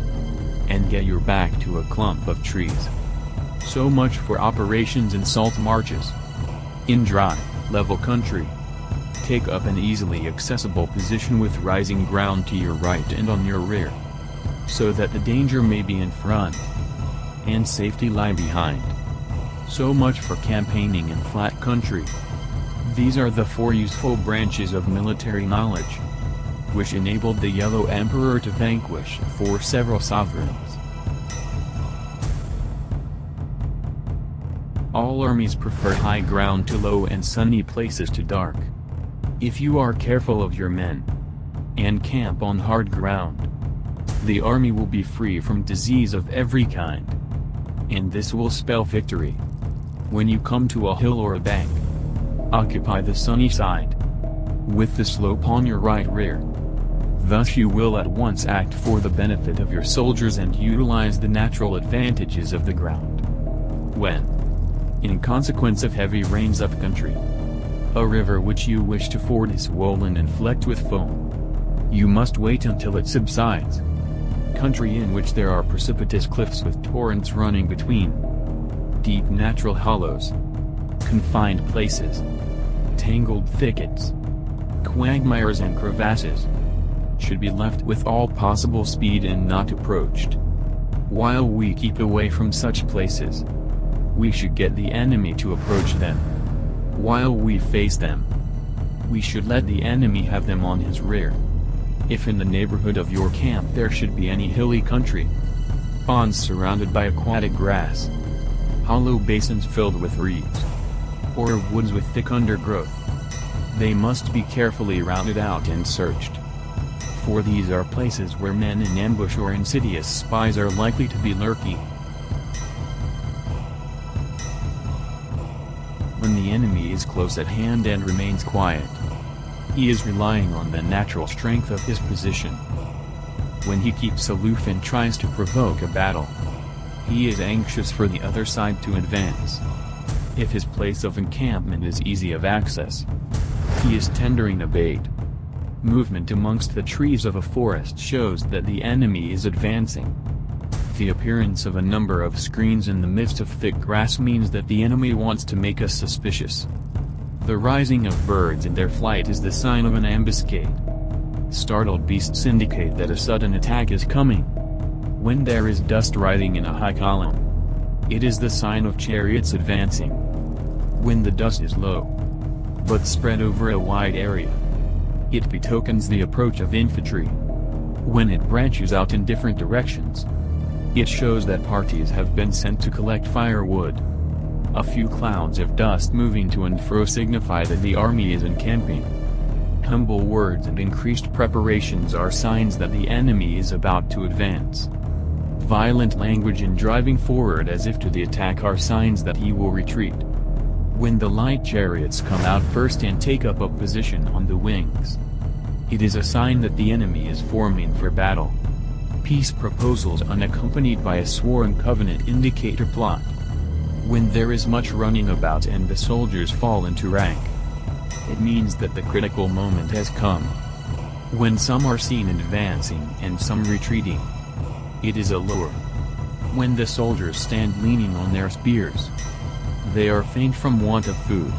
and get your back to a clump of trees. So much for operations in salt marshes. In dry, level country, take up an easily accessible position with rising ground to your right and on your rear, so that the danger may be in front, and safety lie behind. So much for campaigning in flat country. These are the 4 useful branches of military knowledge, which enabled the Yellow Emperor to vanquish 4 several sovereigns. All armies prefer high ground to low and sunny places to dark. If you are careful of your men, and camp on hard ground, the army will be free from disease of every kind, and this will spell victory. When you come to a hill or a bank, occupy the sunny side, with the slope on your right rear. Thus you will at once act for the benefit of your soldiers and utilize the natural advantages of the ground. When, in consequence of heavy rains upcountry, a river which you wish to ford is swollen and flecked with foam, you must wait until it subsides. Country in which there are precipitous cliffs with torrents running between, deep natural hollows, confined places, tangled thickets, quagmires and crevasses, should be left with all possible speed and not approached. While we keep away from such places, we should get the enemy to approach them. While we face them, we should let the enemy have them on his rear. If in the neighborhood of your camp there should be any hilly country, ponds surrounded by aquatic grass, hollow basins filled with reeds, or woods with thick undergrowth, they must be carefully routed out and searched. For these are places where men in ambush or insidious spies are likely to be lurking. When the enemy is close at hand and remains quiet, he is relying on the natural strength of his position. When he keeps aloof and tries to provoke a battle, he is anxious for the other side to advance. If his place of encampment is easy of access, he is tendering a bait. Movement amongst the trees of a forest shows that the enemy is advancing. The appearance of a number of screens in the midst of thick grass means that the enemy wants to make us suspicious. The rising of birds in their flight is the sign of an ambuscade. Startled beasts indicate that a sudden attack is coming. When there is dust rising in a high column, it is the sign of chariots advancing. When the dust is low, but spread over a wide area, it betokens the approach of infantry. When it branches out in different directions, it shows that parties have been sent to collect firewood. A few clouds of dust moving to and fro signify that the army is encamping. Humble words and increased preparations are signs that the enemy is about to advance. Violent language and driving forward as if to the attack are signs that he will retreat. When the light chariots come out first and take up a position on the wings, it is a sign that the enemy is forming for battle. Peace proposals unaccompanied by a sworn covenant indicate a plot. When there is much running about and the soldiers fall into rank, it means that the critical moment has come. When some are seen advancing and some retreating, it is a lure. When the soldiers stand leaning on their spears, they are faint from want of food.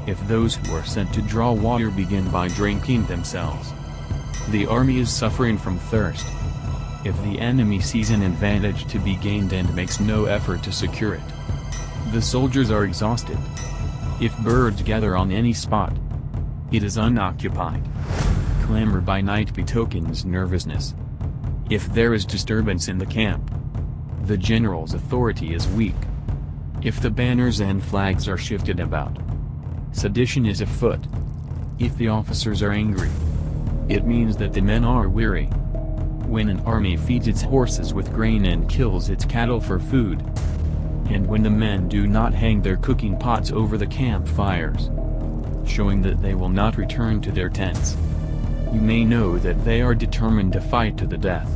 If those who are sent to draw water begin by drinking themselves, the army is suffering from thirst. If the enemy sees an advantage to be gained and makes no effort to secure it, the soldiers are exhausted. If birds gather on any spot, it is unoccupied. Clamor by night betokens nervousness. If there is disturbance in the camp, the general's authority is weak. If the banners and flags are shifted about, sedition is afoot. If the officers are angry, it means that the men are weary. When an army feeds its horses with grain and kills its cattle for food, and when the men do not hang their cooking pots over the campfires, showing that they will not return to their tents, you may know that they are determined to fight to the death.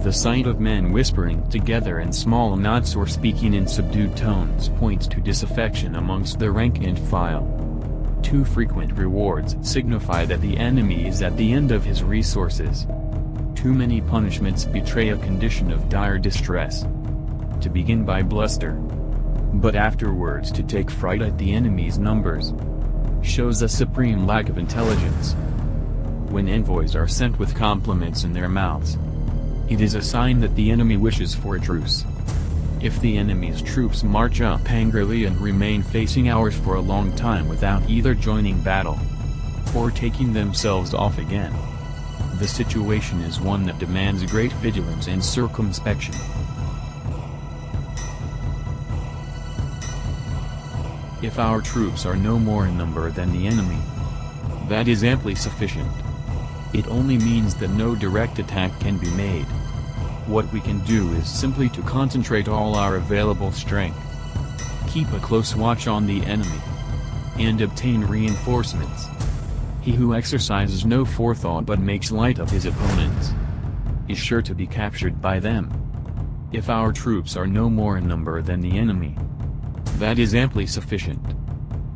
The sight of men whispering together in small knots or speaking in subdued tones points to disaffection amongst the rank and file. Too frequent rewards signify that the enemy is at the end of his resources. Too many punishments betray a condition of dire distress. To begin by bluster, but afterwards to take fright at the enemy's numbers, shows a supreme lack of intelligence. When envoys are sent with compliments in their mouths, it is a sign that the enemy wishes for a truce. If the enemy's troops march up angrily and remain facing ours for a long time without either joining battle or taking themselves off again, the situation is one that demands great vigilance and circumspection. If our troops are no more in number than the enemy, that is amply sufficient. It only means that no direct attack can be made. What we can do is simply to concentrate all our available strength, keep a close watch on the enemy, and obtain reinforcements. He who exercises no forethought but makes light of his opponents is sure to be captured by them. If our troops are no more in number than the enemy, that is amply sufficient.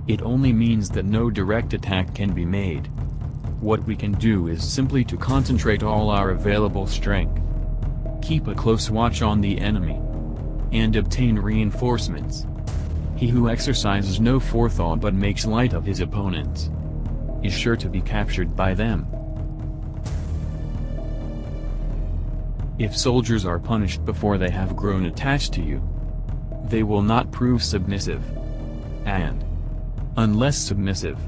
It only means that no direct attack can be made. What we can do is simply to concentrate all our available strength, keep a close watch on the enemy, and obtain reinforcements. He who exercises no forethought but makes light of his opponents is sure to be captured by them. If soldiers are punished before they have grown attached to you, they will not prove submissive, and, unless submissive,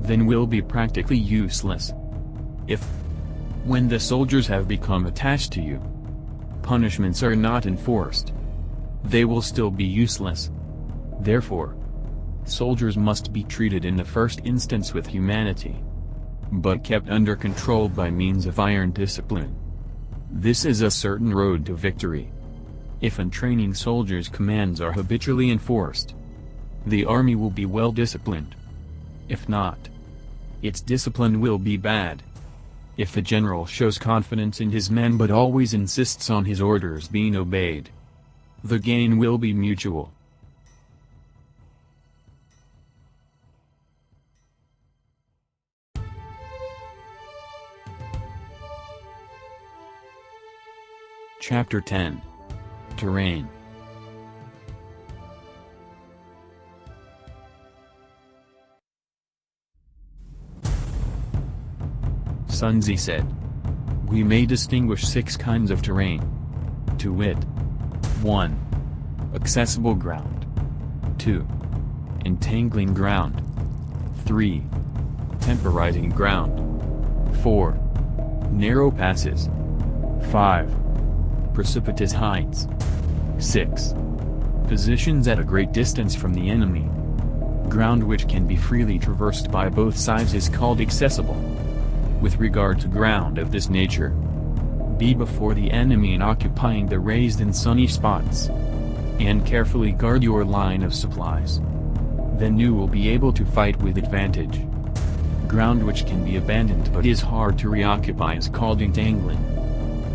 then will be practically useless. If, when the soldiers have become attached to you, punishments are not enforced, they will still be useless. Therefore, soldiers must be treated in the first instance with humanity, but kept under control by means of iron discipline. This is a certain road to victory. If in training soldiers' commands are habitually enforced, the army will be well disciplined. If not, its discipline will be bad. If the general shows confidence in his men but always insists on his orders being obeyed, the gain will be mutual. Chapter 10. Terrain. Sun Tzu said, "We may distinguish 6 kinds of terrain. To wit: 1. Accessible ground. 2. Entangling ground. 3. Temporizing ground. 4. Narrow passes. 5. Precipitous heights. 6. Positions at a great distance from the enemy. Ground which can be freely traversed by both sides is called accessible. With regard to ground of this nature, be before the enemy in occupying the raised and sunny spots, and carefully guard your line of supplies. Then you will be able to fight with advantage. Ground which can be abandoned but is hard to reoccupy is called entangling.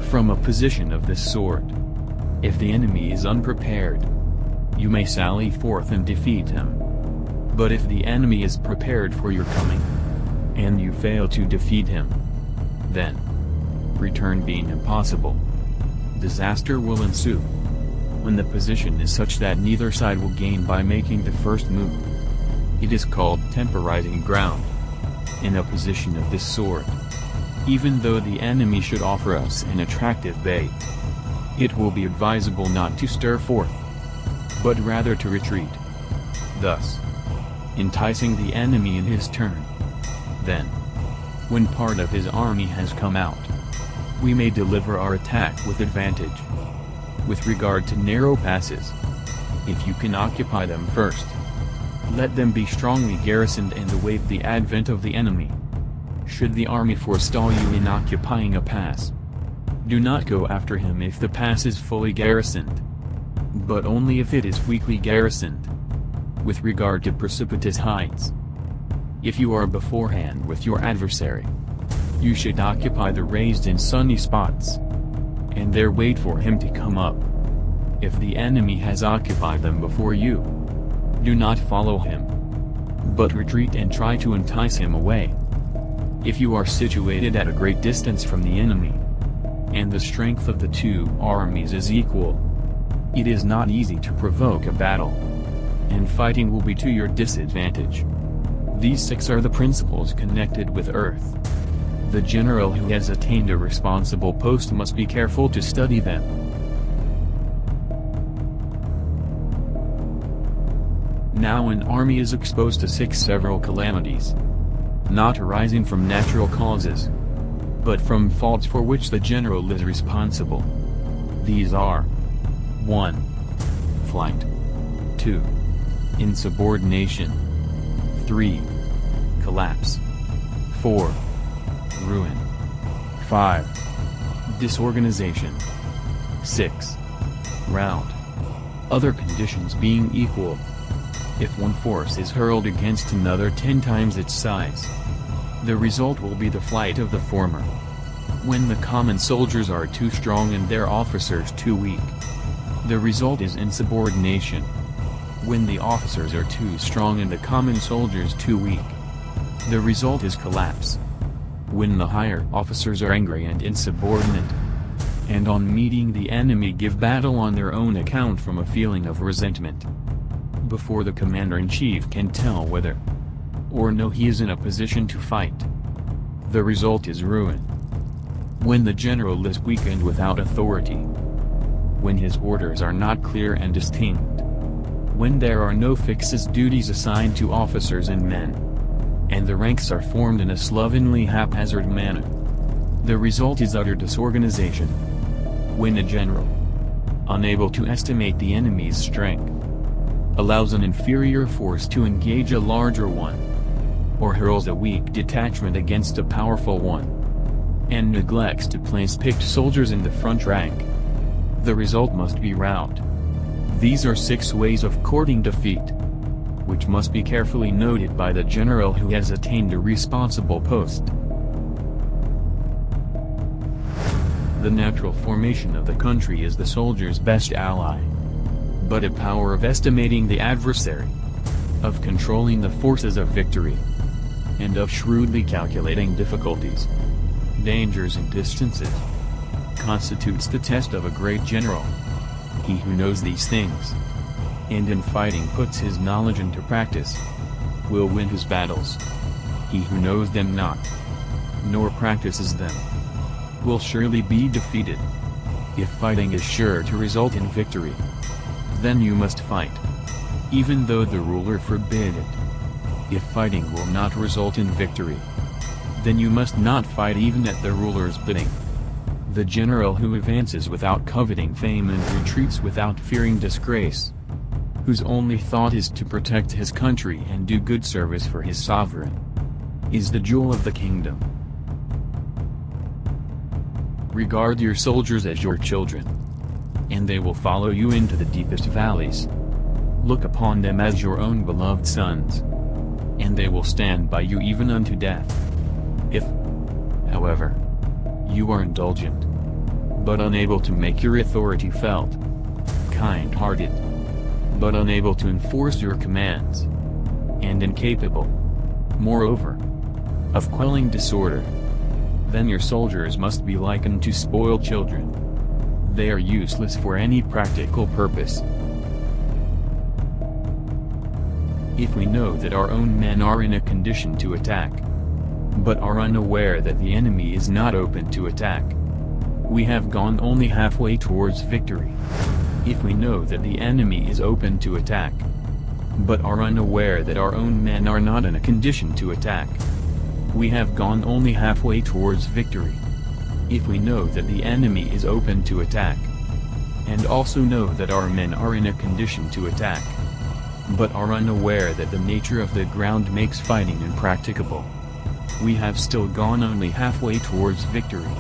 From a position of this sort, if the enemy is unprepared, you may sally forth and defeat him. But if the enemy is prepared for your coming, and you fail to defeat him, then, return being impossible, disaster will ensue. When the position is such that neither side will gain by making the first move, it is called temporizing ground. In a position of this sort, even though the enemy should offer us an attractive bait, it will be advisable not to stir forth, but rather to retreat, thus enticing the enemy in his turn. Then, when part of his army has come out, we may deliver our attack with advantage. With regard to narrow passes, if you can occupy them first, let them be strongly garrisoned and await the advent of the enemy. Should the army forestall you in occupying a pass, do not go after him if the pass is fully garrisoned, but only if it is weakly garrisoned. With regard to precipitous heights, if you are beforehand with your adversary, you should occupy the raised and sunny spots, and there wait for him to come up. If the enemy has occupied them before you, do not follow him, but retreat and try to entice him away. If you are situated at a great distance from the enemy, and the strength of the 2 armies is equal, it is not easy to provoke a battle, and fighting will be to your disadvantage. These 6 are the principles connected with earth. The general who has attained a responsible post must be careful to study them. Now an army is exposed to 6 several calamities, not arising from natural causes, but from faults for which the general is responsible. These are: 1. Flight. 2. Insubordination. 3. Collapse. 4. Ruin. 5. Disorganization. 6. Rout. Other conditions being equal, if one force is hurled against another 10 times its size, the result will be the flight of the former. When the common soldiers are too strong and their officers too weak, the result is insubordination. When the officers are too strong and the common soldiers too weak, the result is collapse. When the higher officers are angry and insubordinate, and on meeting the enemy give battle on their own account from a feeling of resentment, before the commander-in-chief can tell whether or no he is in a position to fight, the result is ruin. When the general is weak and without authority, when his orders are not clear and distinct, when there are no fixed duties assigned to officers and men, and the ranks are formed in a slovenly haphazard manner, the result is utter disorganization. When a general, unable to estimate the enemy's strength, allows an inferior force to engage a larger one, or hurls a weak detachment against a powerful one, and neglects to place picked soldiers in the front rank, the result must be rout. These are 6 ways of courting defeat, which must be carefully noted by the general who has attained a responsible post. The natural formation of the country is the soldier's best ally, but a power of estimating the adversary, of controlling the forces of victory, and of shrewdly calculating difficulties, dangers and distances, constitutes the test of a great general. He who knows these things, and in fighting puts his knowledge into practice, will win his battles. He who knows them not, nor practices them, will surely be defeated. If fighting is sure to result in victory, then you must fight, even though the ruler forbid it. If fighting will not result in victory, then you must not fight even at the ruler's bidding. The general who advances without coveting fame and retreats without fearing disgrace, whose only thought is to protect his country and do good service for his sovereign, is the jewel of the kingdom. Regard your soldiers as your children, and they will follow you into the deepest valleys. Look upon them as your own beloved sons, and they will stand by you even unto death. If, however, you are indulgent, but unable to make your authority felt, kind-hearted, but unable to enforce your commands, and incapable, moreover, of quelling disorder, then your soldiers must be likened to spoiled children. They are useless for any practical purpose. If we know that our own men are in a condition to attack, but are unaware that the enemy is not open to attack, we have gone only halfway towards victory. If we know that the enemy is open to attack, but are unaware that our own men are not in a condition to attack, we have gone only halfway towards victory. If we know that the enemy is open to attack, and also know that our men are in a condition to attack, but are unaware that the nature of the ground makes fighting impracticable, we have still gone only halfway towards victory.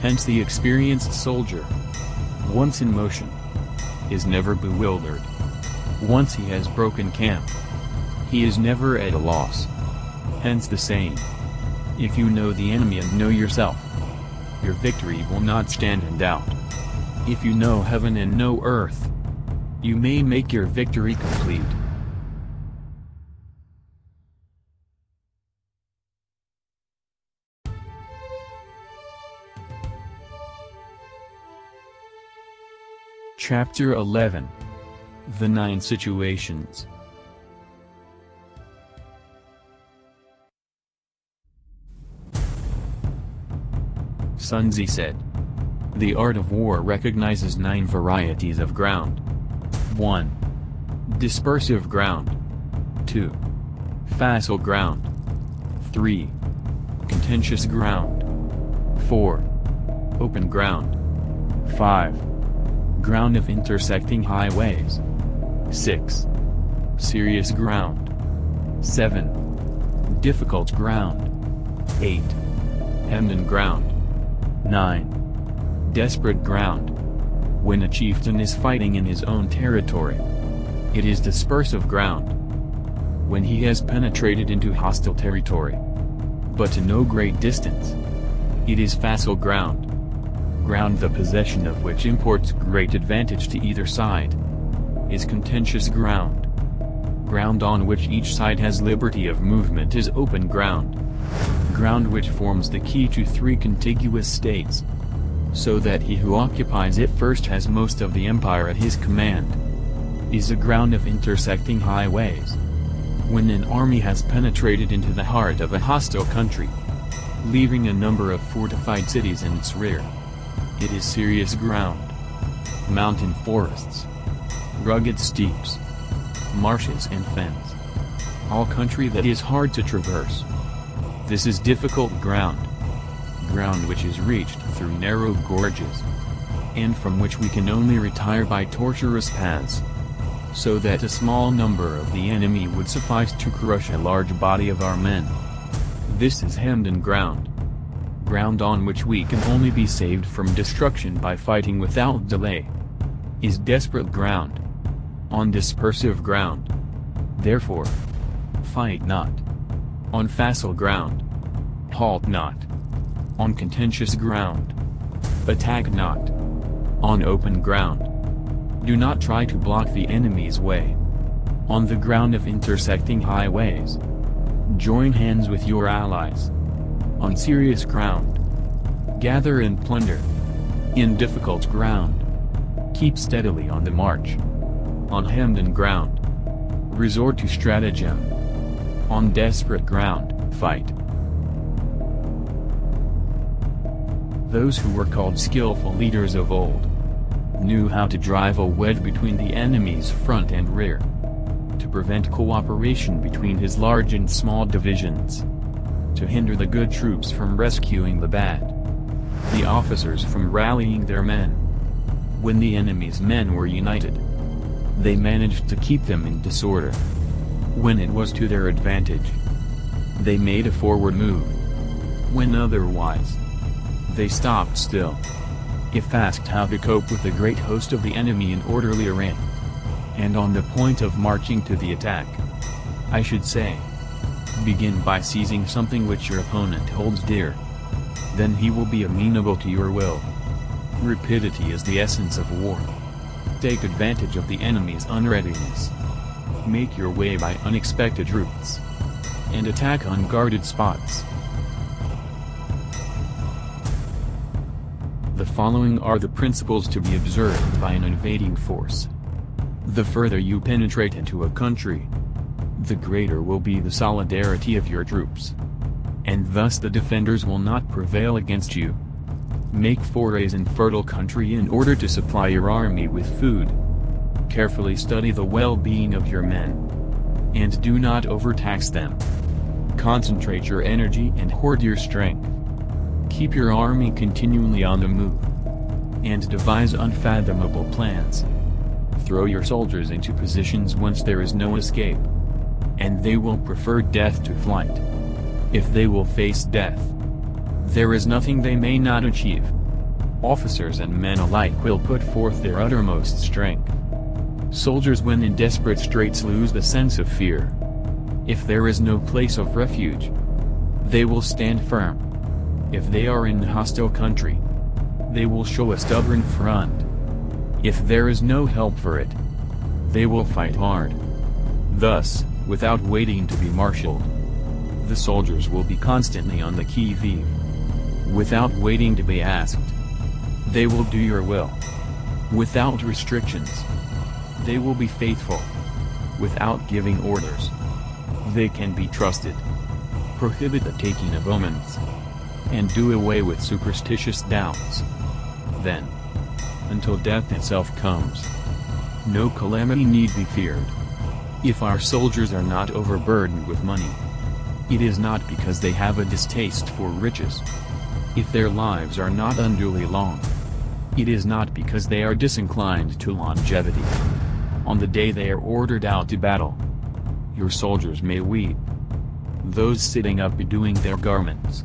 Hence the experienced soldier, once in motion, is never bewildered. Once he has broken camp, he is never at a loss. Hence the saying, if you know the enemy and know yourself, your victory will not stand in doubt. If you know heaven and know earth, you may make your victory complete. Chapter 11. The 9 Situations. Sun Tzu said, the art of war recognizes 9 varieties of ground. 1. Dispersive ground. 2. Facile ground. 3. Contentious ground. 4. Open ground. 5. Ground of intersecting highways. 6. Serious ground. 7. Difficult ground. 8. Hemmed-in ground. 9. Desperate ground. When a chieftain is fighting in his own territory, it is dispersive ground. When he has penetrated into hostile territory, but to no great distance, it is facile ground. Ground the possession of which imports great advantage to either side is contentious ground. Ground on which each side has liberty of movement is open ground. Ground which forms the key to 3 contiguous states, so that he who occupies it first has most of the empire at his command, is a ground of intersecting highways. When an army has penetrated into the heart of a hostile country, leaving a number of fortified cities in its rear, it is serious ground. Mountain forests, rugged steeps, marshes and fens, all country that is hard to traverse, this is difficult ground. Ground which is reached through narrow gorges, and from which we can only retire by tortuous paths, so that a small number of the enemy would suffice to crush a large body of our men. This is hemmed-in ground. Ground on which we can only be saved from destruction by fighting without delay, is desperate ground. On dispersive ground, therefore, fight not. On facile ground, halt not. On contentious ground, attack not. On open ground, do not try to block the enemy's way. On the ground of intersecting highways, join hands with your allies. On serious ground, gather and plunder. In difficult ground, keep steadily on the march. On hemmed-in ground, resort to stratagem. On desperate ground, fight. Those who were called skillful leaders of old knew how to drive a wedge between the enemy's front and rear, to prevent cooperation between his large and small divisions, to hinder the good troops from rescuing the bad, the officers from rallying their men. When the enemy's men were united, they managed to keep them in disorder. When it was to their advantage, they made a forward move. When otherwise, they stopped still. If asked how to cope with the great host of the enemy in orderly array, and on the point of marching to the attack, I should say, begin by seizing something which your opponent holds dear. Then he will be amenable to your will. Rapidity is the essence of war. Take advantage of the enemy's unreadiness. Make your way by unexpected routes, and attack unguarded spots. The following are the principles to be observed by an invading force. The further you penetrate into a country, the greater will be the solidarity of your troops, and thus the defenders will not prevail against you. Make forays in fertile country in order to supply your army with food. Carefully study the well-being of your men, and do not overtax them. Concentrate your energy and hoard your strength. Keep your army continually on the move, and devise unfathomable plans. Throw your soldiers into positions whence there is no escape, and they will prefer death to flight. If they will face death, there is nothing they may not achieve. Officers and men alike will put forth their uttermost strength. Soldiers when in desperate straits lose the sense of fear. If there is no place of refuge, they will stand firm. If they are in hostile country, they will show a stubborn front. If there is no help for it, they will fight hard. Thus, without waiting to be marshaled, the soldiers will be constantly on the qui-vive. Without waiting to be asked, they will do your will. Without restrictions, they will be faithful. Without giving orders, they can be trusted. Prohibit the taking of omens, and do away with superstitious doubts. Then, until death itself comes, no calamity need be feared. If our soldiers are not overburdened with money, it is not because they have a distaste for riches. If their lives are not unduly long, it is not because they are disinclined to longevity. On the day they are ordered out to battle, your soldiers may weep, those sitting up bedewing their garments,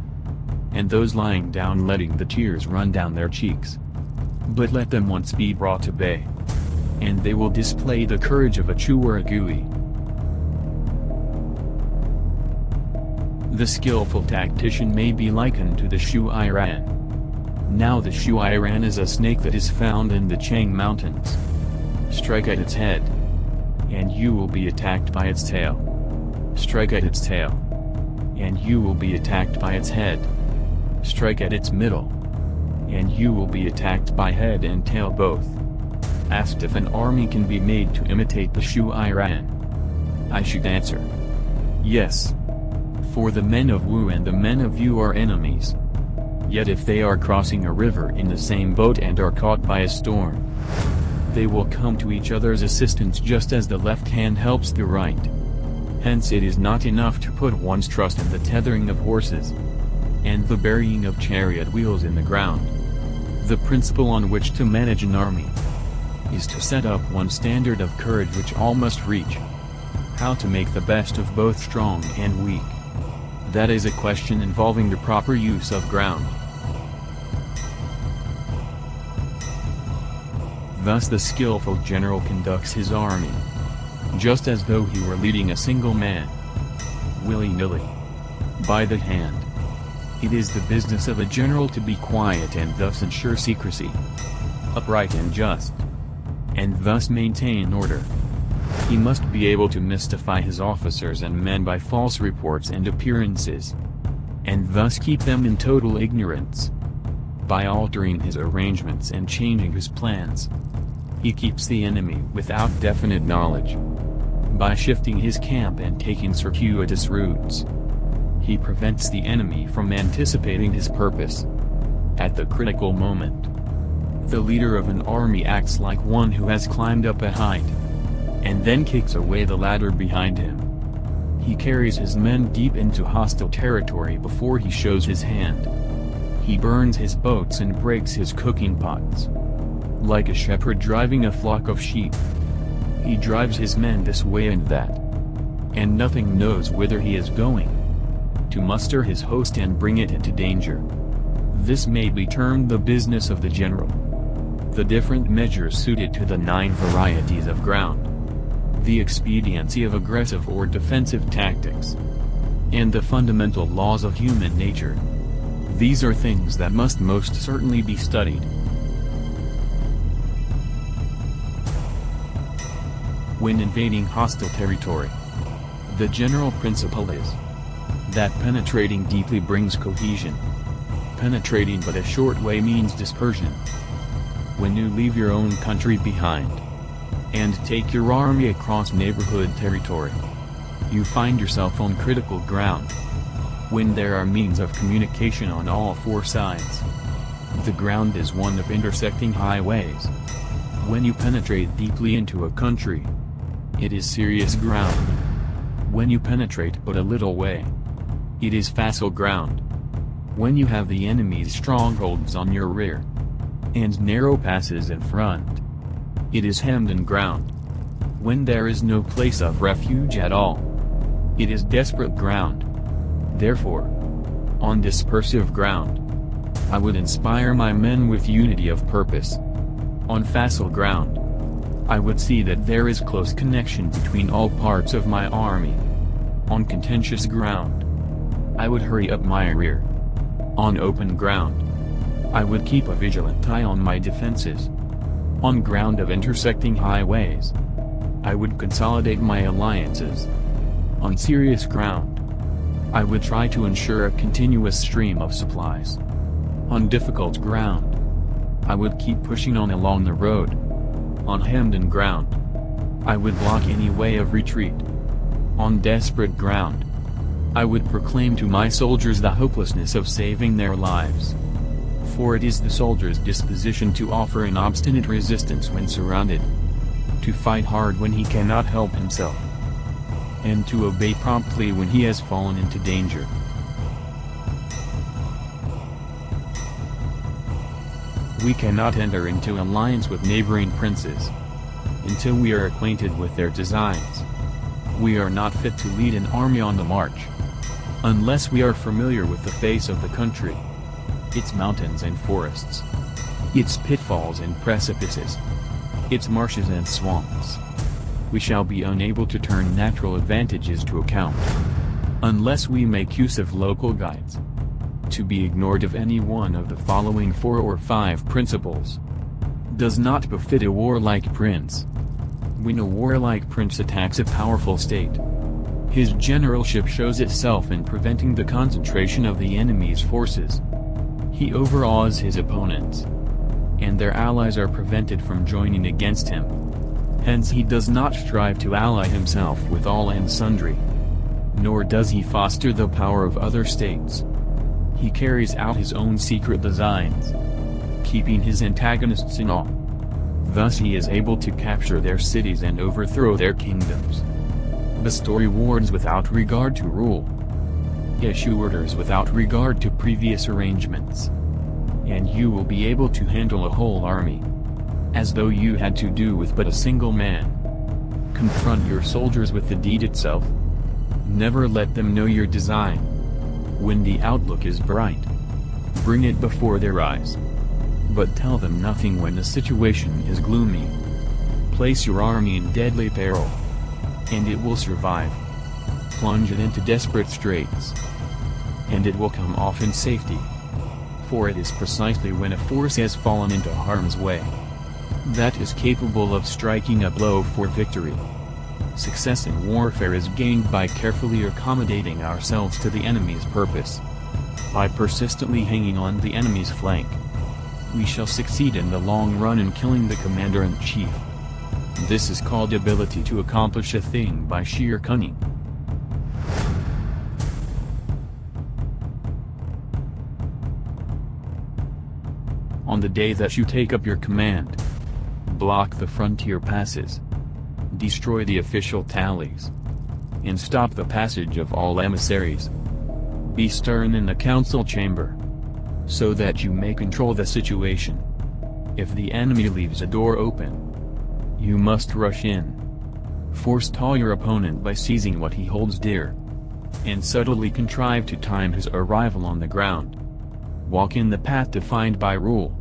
and those lying down letting the tears run down their cheeks. But let them once be brought to bay, and they will display the courage of a Chu or a Gui. The skillful tactician may be likened to the Shu Iran. Now the Shu Iran is a snake that is found in the Chang Mountains. Strike at its head, and you will be attacked by its tail. Strike at its tail, and you will be attacked by its head. Strike at its middle, and you will be attacked by head and tail both. Asked if an army can be made to imitate the Shu Iran, I should answer, yes. For the men of Wu and the men of Yu are enemies. Yet if they are crossing a river in the same boat and are caught by a storm, they will come to each other's assistance just as the left hand helps the right. Hence it is not enough to put one's trust in the tethering of horses, and the burying of chariot wheels in the ground. The principle on which to manage an army is to set up one standard of courage which all must reach. How to make the best of both strong and weak. That is a question involving the proper use of ground. Thus the skillful general conducts his army, just as though he were leading a single man, willy-nilly, by the hand. It is the business of a general to be quiet and thus ensure secrecy, upright and just, and thus maintain order. He must be able to mystify his officers and men by false reports and appearances, and thus keep them in total ignorance. by altering his arrangements and changing his plans. He keeps the enemy without definite knowledge. By shifting his camp and taking circuitous routes, he prevents the enemy from anticipating his purpose. At the critical moment, the leader of an army acts like one who has climbed up a height, and then kicks away the ladder behind him. He carries his men deep into hostile territory before he shows his hand. He burns his boats and breaks his cooking pots. Like a shepherd driving a flock of sheep, he drives his men this way and that, and nothing knows whither he is going, to muster his host and bring it into danger. This may be termed the business of the general. The different measures suited to the 9 varieties of ground, the expediency of aggressive or defensive tactics, and the fundamental laws of human nature. These are things that must most certainly be studied. When invading hostile territory, the general principle is that penetrating deeply brings cohesion. Penetrating but a short way means dispersion. When you leave your own country behind, and take your army across neighborhood territory, you find yourself on critical ground. When there are means of communication on all 4 sides, the ground is one of intersecting highways. When you penetrate deeply into a country, it is serious ground. When you penetrate but a little way, it is facile ground. When you have the enemy's strongholds on your rear, and narrow passes in front, it is hemmed-in ground. When there is no place of refuge at all, it is desperate ground. Therefore, on dispersive ground, I would inspire my men with unity of purpose. On facile ground, I would see that there is close connection between all parts of my army. On contentious ground, I would hurry up my rear. On open ground, I would keep a vigilant eye on my defenses. On ground of intersecting highways, I would consolidate my alliances. On serious ground, I would try to ensure a continuous stream of supplies. On difficult ground, I would keep pushing on along the road. On hemmed-in ground, I would block any way of retreat. On desperate ground, I would proclaim to my soldiers the hopelessness of saving their lives. For it is the soldier's disposition to offer an obstinate resistance when surrounded, to fight hard when he cannot help himself, and to obey promptly when he has fallen into danger. We cannot enter into alliance with neighboring princes until we are acquainted with their designs. We are not fit to lead an army on the march unless we are familiar with the face of the country, its mountains and forests, its pitfalls and precipices, its marshes and swamps. We shall be unable to turn natural advantages to account unless we make use of local guides. To be ignored of any one of the following 4 or 5 principles does not befit a warlike prince. When a warlike prince attacks a powerful state, his generalship shows itself in preventing the concentration of the enemy's forces. He overawes his opponents, and their allies are prevented from joining against him. Hence he does not strive to ally himself with all and sundry, nor does he foster the power of other states. He carries out his own secret designs, keeping his antagonists in awe. Thus he is able to capture their cities and overthrow their kingdoms. Bestow rewards without regard to rule. Issue orders without regard to previous arrangements. And you will be able to handle a whole army, as though you had to do with but a single man. Confront your soldiers with the deed itself. Never let them know your design. When the outlook is bright, bring it before their eyes. But tell them nothing when the situation is gloomy. Place your army in deadly peril, and it will survive. Plunge it into desperate straits, and it will come off in safety. For it is precisely when a force has fallen into harm's way that is capable of striking a blow for victory. Success in warfare is gained by carefully accommodating ourselves to the enemy's purpose, by persistently hanging on the enemy's flank, we shall succeed in the long run in killing the commander-in-chief. This is called ability to accomplish a thing by sheer cunning. On the day that you take up your command, block the frontier passes, destroy the official tallies, and stop the passage of all emissaries. Be stern in the council chamber, so that you may control the situation. If the enemy leaves a door open, you must rush in. Forestall your opponent by seizing what he holds dear, and subtly contrive to time his arrival on the ground. Walk in the path defined by rule,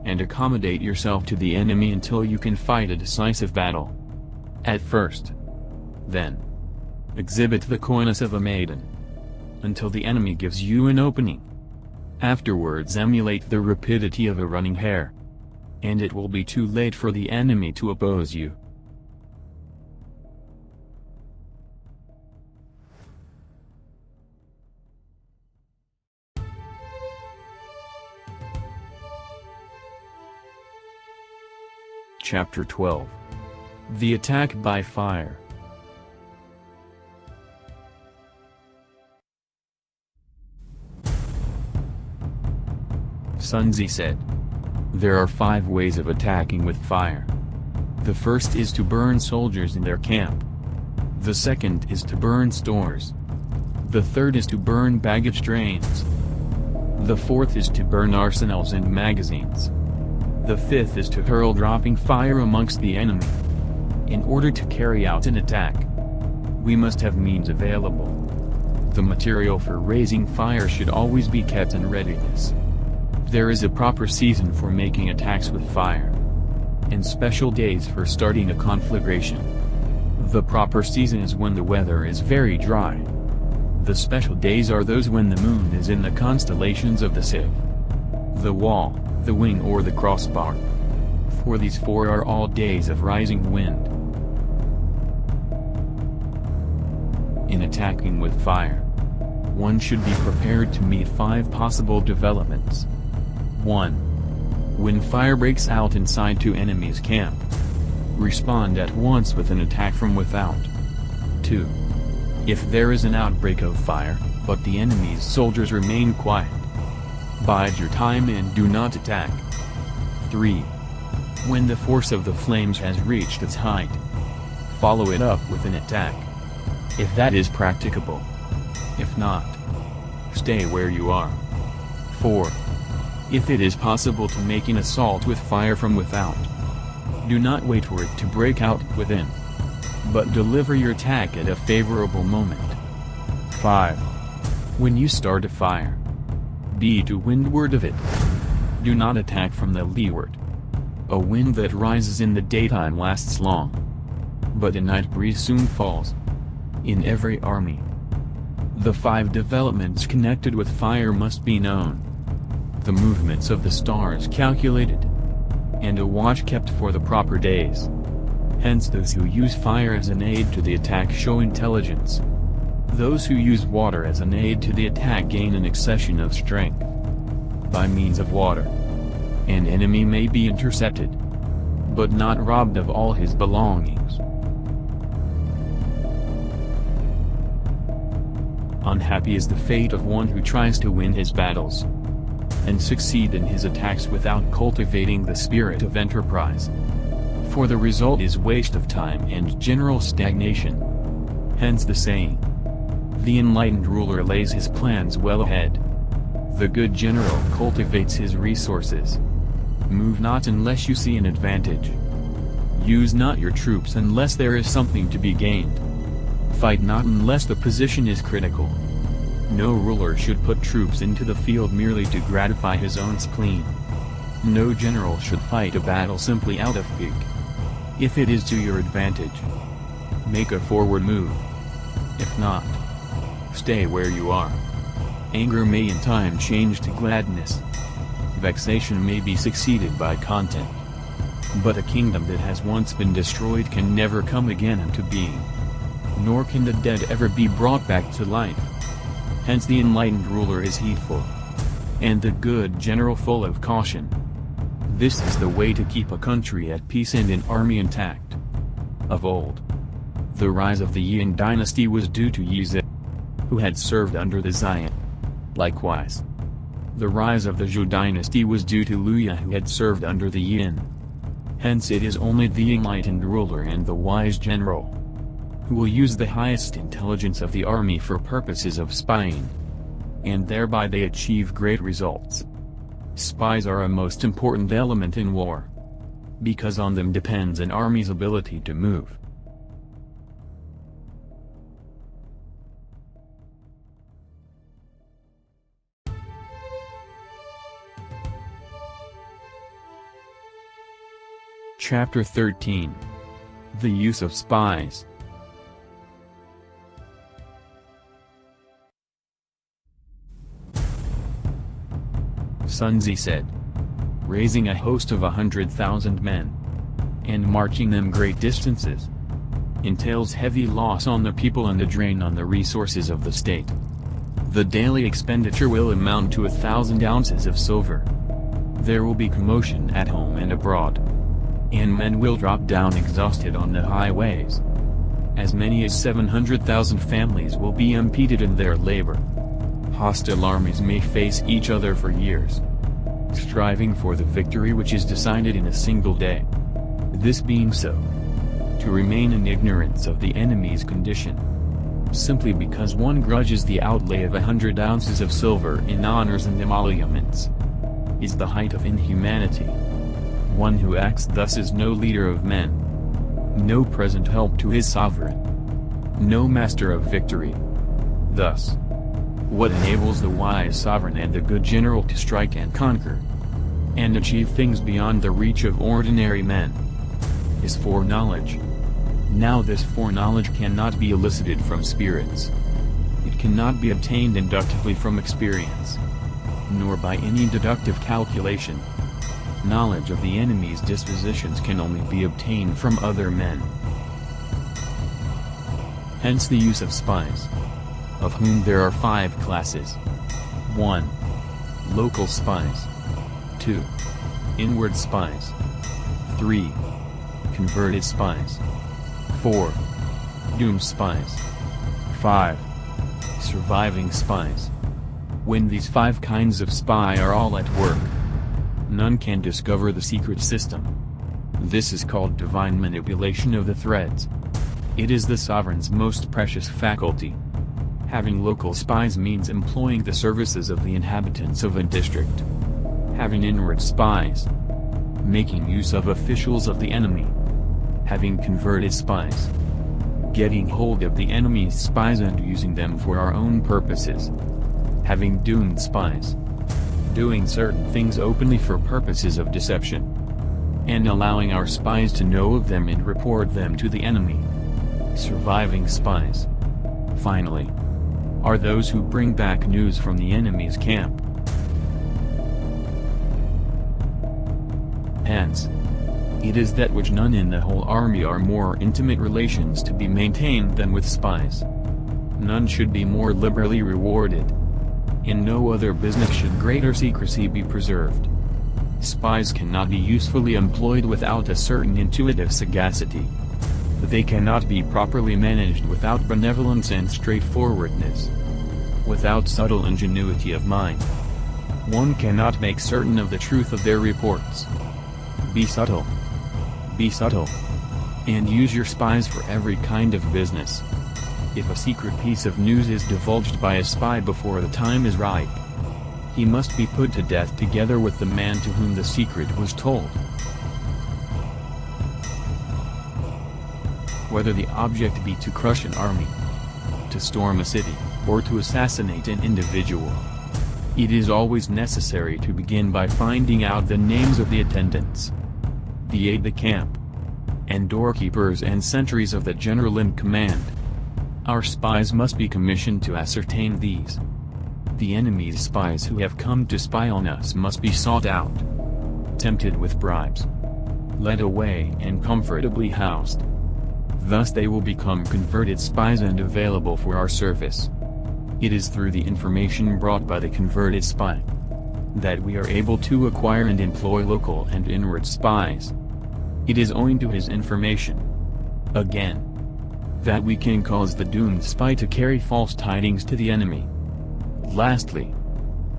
and accommodate yourself to the enemy until you can fight a decisive battle. At first, then, exhibit the coyness of a maiden, until the enemy gives you an opening. Afterwards emulate the rapidity of a running hare, and it will be too late for the enemy to oppose you. Chapter 12. The Attack by Fire. Sun Tzu said, "There are 5 ways of attacking with fire. The first is to burn soldiers in their camp. The second is to burn stores. The third is to burn baggage trains. The fourth is to burn arsenals and magazines. The fifth is to hurl dropping fire amongst the enemy. In order to carry out an attack, we must have means available. The material for raising fire should always be kept in readiness. There is a proper season for making attacks with fire, and special days for starting a conflagration. The proper season is when the weather is very dry. The special days are those when the moon is in the constellations of the sieve, the wall, the wing or the crossbar. For these 4 are all days of rising wind. In attacking with fire, one should be prepared to meet 5 possible developments. 1. When fire breaks out inside 2 enemies' camp, respond at once with an attack from without. 2. If there is an outbreak of fire, but the enemy's soldiers remain quiet, bide your time and do not attack. 3. When the force of the flames has reached its height, follow it up with an attack, if that is practicable. If not, stay where you are. 4. If it is possible to make an assault with fire from without, do not wait for it to break out within, but deliver your attack at a favorable moment. 5. When you start a fire, be to windward of it. Do not attack from the leeward. A wind that rises in the daytime lasts long, but a night breeze soon falls. In every army, the 5 developments connected with fire must be known. The movements of the stars calculated, and a watch kept for the proper days. Hence those who use fire as an aid to the attack show intelligence. Those who use water as an aid to the attack gain an accession of strength. By means of water, an enemy may be intercepted, but not robbed of all his belongings. Unhappy is the fate of one who tries to win his battles and succeed in his attacks without cultivating the spirit of enterprise. For the result is waste of time and general stagnation. Hence the saying, "The enlightened ruler lays his plans well ahead. The good general cultivates his resources. Move not unless you see an advantage. Use not your troops unless there is something to be gained. Fight not unless the position is critical." No ruler should put troops into the field merely to gratify his own spleen. No general should fight a battle simply out of pique. If it is to your advantage, make a forward move. If not, stay where you are. Anger may in time change to gladness. Vexation may be succeeded by content. But a kingdom that has once been destroyed can never come again into being. Nor can the dead ever be brought back to life. Hence the enlightened ruler is heedful, and the good general full of caution. This is the way to keep a country at peace and an army intact. Of old, the rise of the Yin dynasty was due to Use, who had served under the Xian. Likewise, the rise of the Zhou dynasty was due to Luya, who had served under the Yin. Hence it is only the enlightened ruler and the wise general who will use the highest intelligence of the army for purposes of spying, and thereby they achieve great results. Spies are a most important element in war, because on them depends an army's ability to move. Chapter 13. The Use of Spies. Sun Tzu said, "Raising a host of 100,000 men, and marching them great distances, entails heavy loss on the people and a drain on the resources of the state. The daily expenditure will amount to 1,000 ounces of silver. There will be commotion at home and abroad, and men will drop down exhausted on the highways. As many as 700,000 families will be impeded in their labor. Hostile armies may face each other for years, striving for the victory which is decided in a single day. This being so, to remain in ignorance of the enemy's condition, simply because one grudges the outlay of 100 ounces of silver in honors and emoluments, is the height of inhumanity. One who acts thus is no leader of men, no present help to his sovereign, no master of victory. Thus, what enables the wise sovereign and the good general to strike and conquer, and achieve things beyond the reach of ordinary men, is foreknowledge. Now this foreknowledge cannot be elicited from spirits. It cannot be obtained inductively from experience, nor by any deductive calculation. Knowledge of the enemy's dispositions can only be obtained from other men. Hence the use of spies, of whom there are 5 classes. 1. Local spies. 2. Inward spies. 3. Converted spies. 4. Doomed spies. 5. Surviving spies. When these 5 kinds of spy are all at work, none can discover the secret system. This is called divine manipulation of the threads. It is the sovereign's most precious faculty. Having local spies means employing the services of the inhabitants of a district. Having inward spies, making use of officials of the enemy. Having converted spies, getting hold of the enemy's spies and using them for our own purposes. Having doomed spies, doing certain things openly for purposes of deception, and allowing our spies to know of them and report them to the enemy. Surviving spies, finally, are those who bring back news from the enemy's camp. Hence, it is that which none in the whole army are more intimate relations to be maintained than with spies. None should be more liberally rewarded. In no other business should greater secrecy be preserved. Spies cannot be usefully employed without a certain intuitive sagacity. They cannot be properly managed without benevolence and straightforwardness, without subtle ingenuity of mind. One cannot make certain of the truth of their reports. Be subtle, and use your spies for every kind of business. If a secret piece of news is divulged by a spy before the time is ripe, he must be put to death together with the man to whom the secret was told. Whether the object be to crush an army, to storm a city, or to assassinate an individual, it is always necessary to begin by finding out the names of the attendants, the aide-de-camp, and doorkeepers and sentries of the general in command. Our spies must be commissioned to ascertain these. The enemy's spies who have come to spy on us must be sought out, tempted with bribes, led away and comfortably housed. Thus they will become converted spies and available for our service. It is through the information brought by the converted spy that we are able to acquire and employ local and inward spies. It is owing to his information, again, that we can cause the doomed spy to carry false tidings to the enemy. Lastly,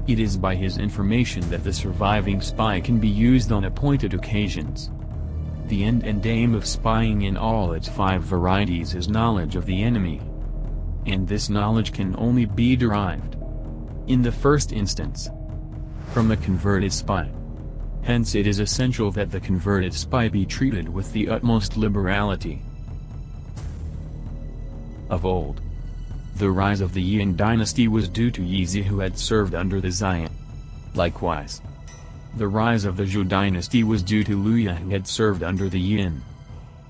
it is by his information that the surviving spy can be used on appointed occasions. The end and aim of spying in all its 5 varieties is knowledge of the enemy. And this knowledge can only be derived, in the first instance, from the converted spy. Hence it is essential that the converted spy be treated with the utmost liberality. Of old, the rise of the Yin dynasty was due to Yizi, who had served under the Xian. Likewise, the rise of the Zhou dynasty was due to Luya, who had served under the Yin.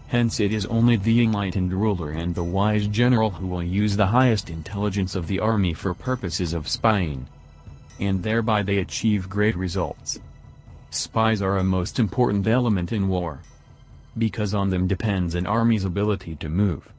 Hence it is only the enlightened ruler and the wise general who will use the highest intelligence of the army for purposes of spying. And thereby they achieve great results. Spies are a most important element in war, because on them depends an army's ability to move.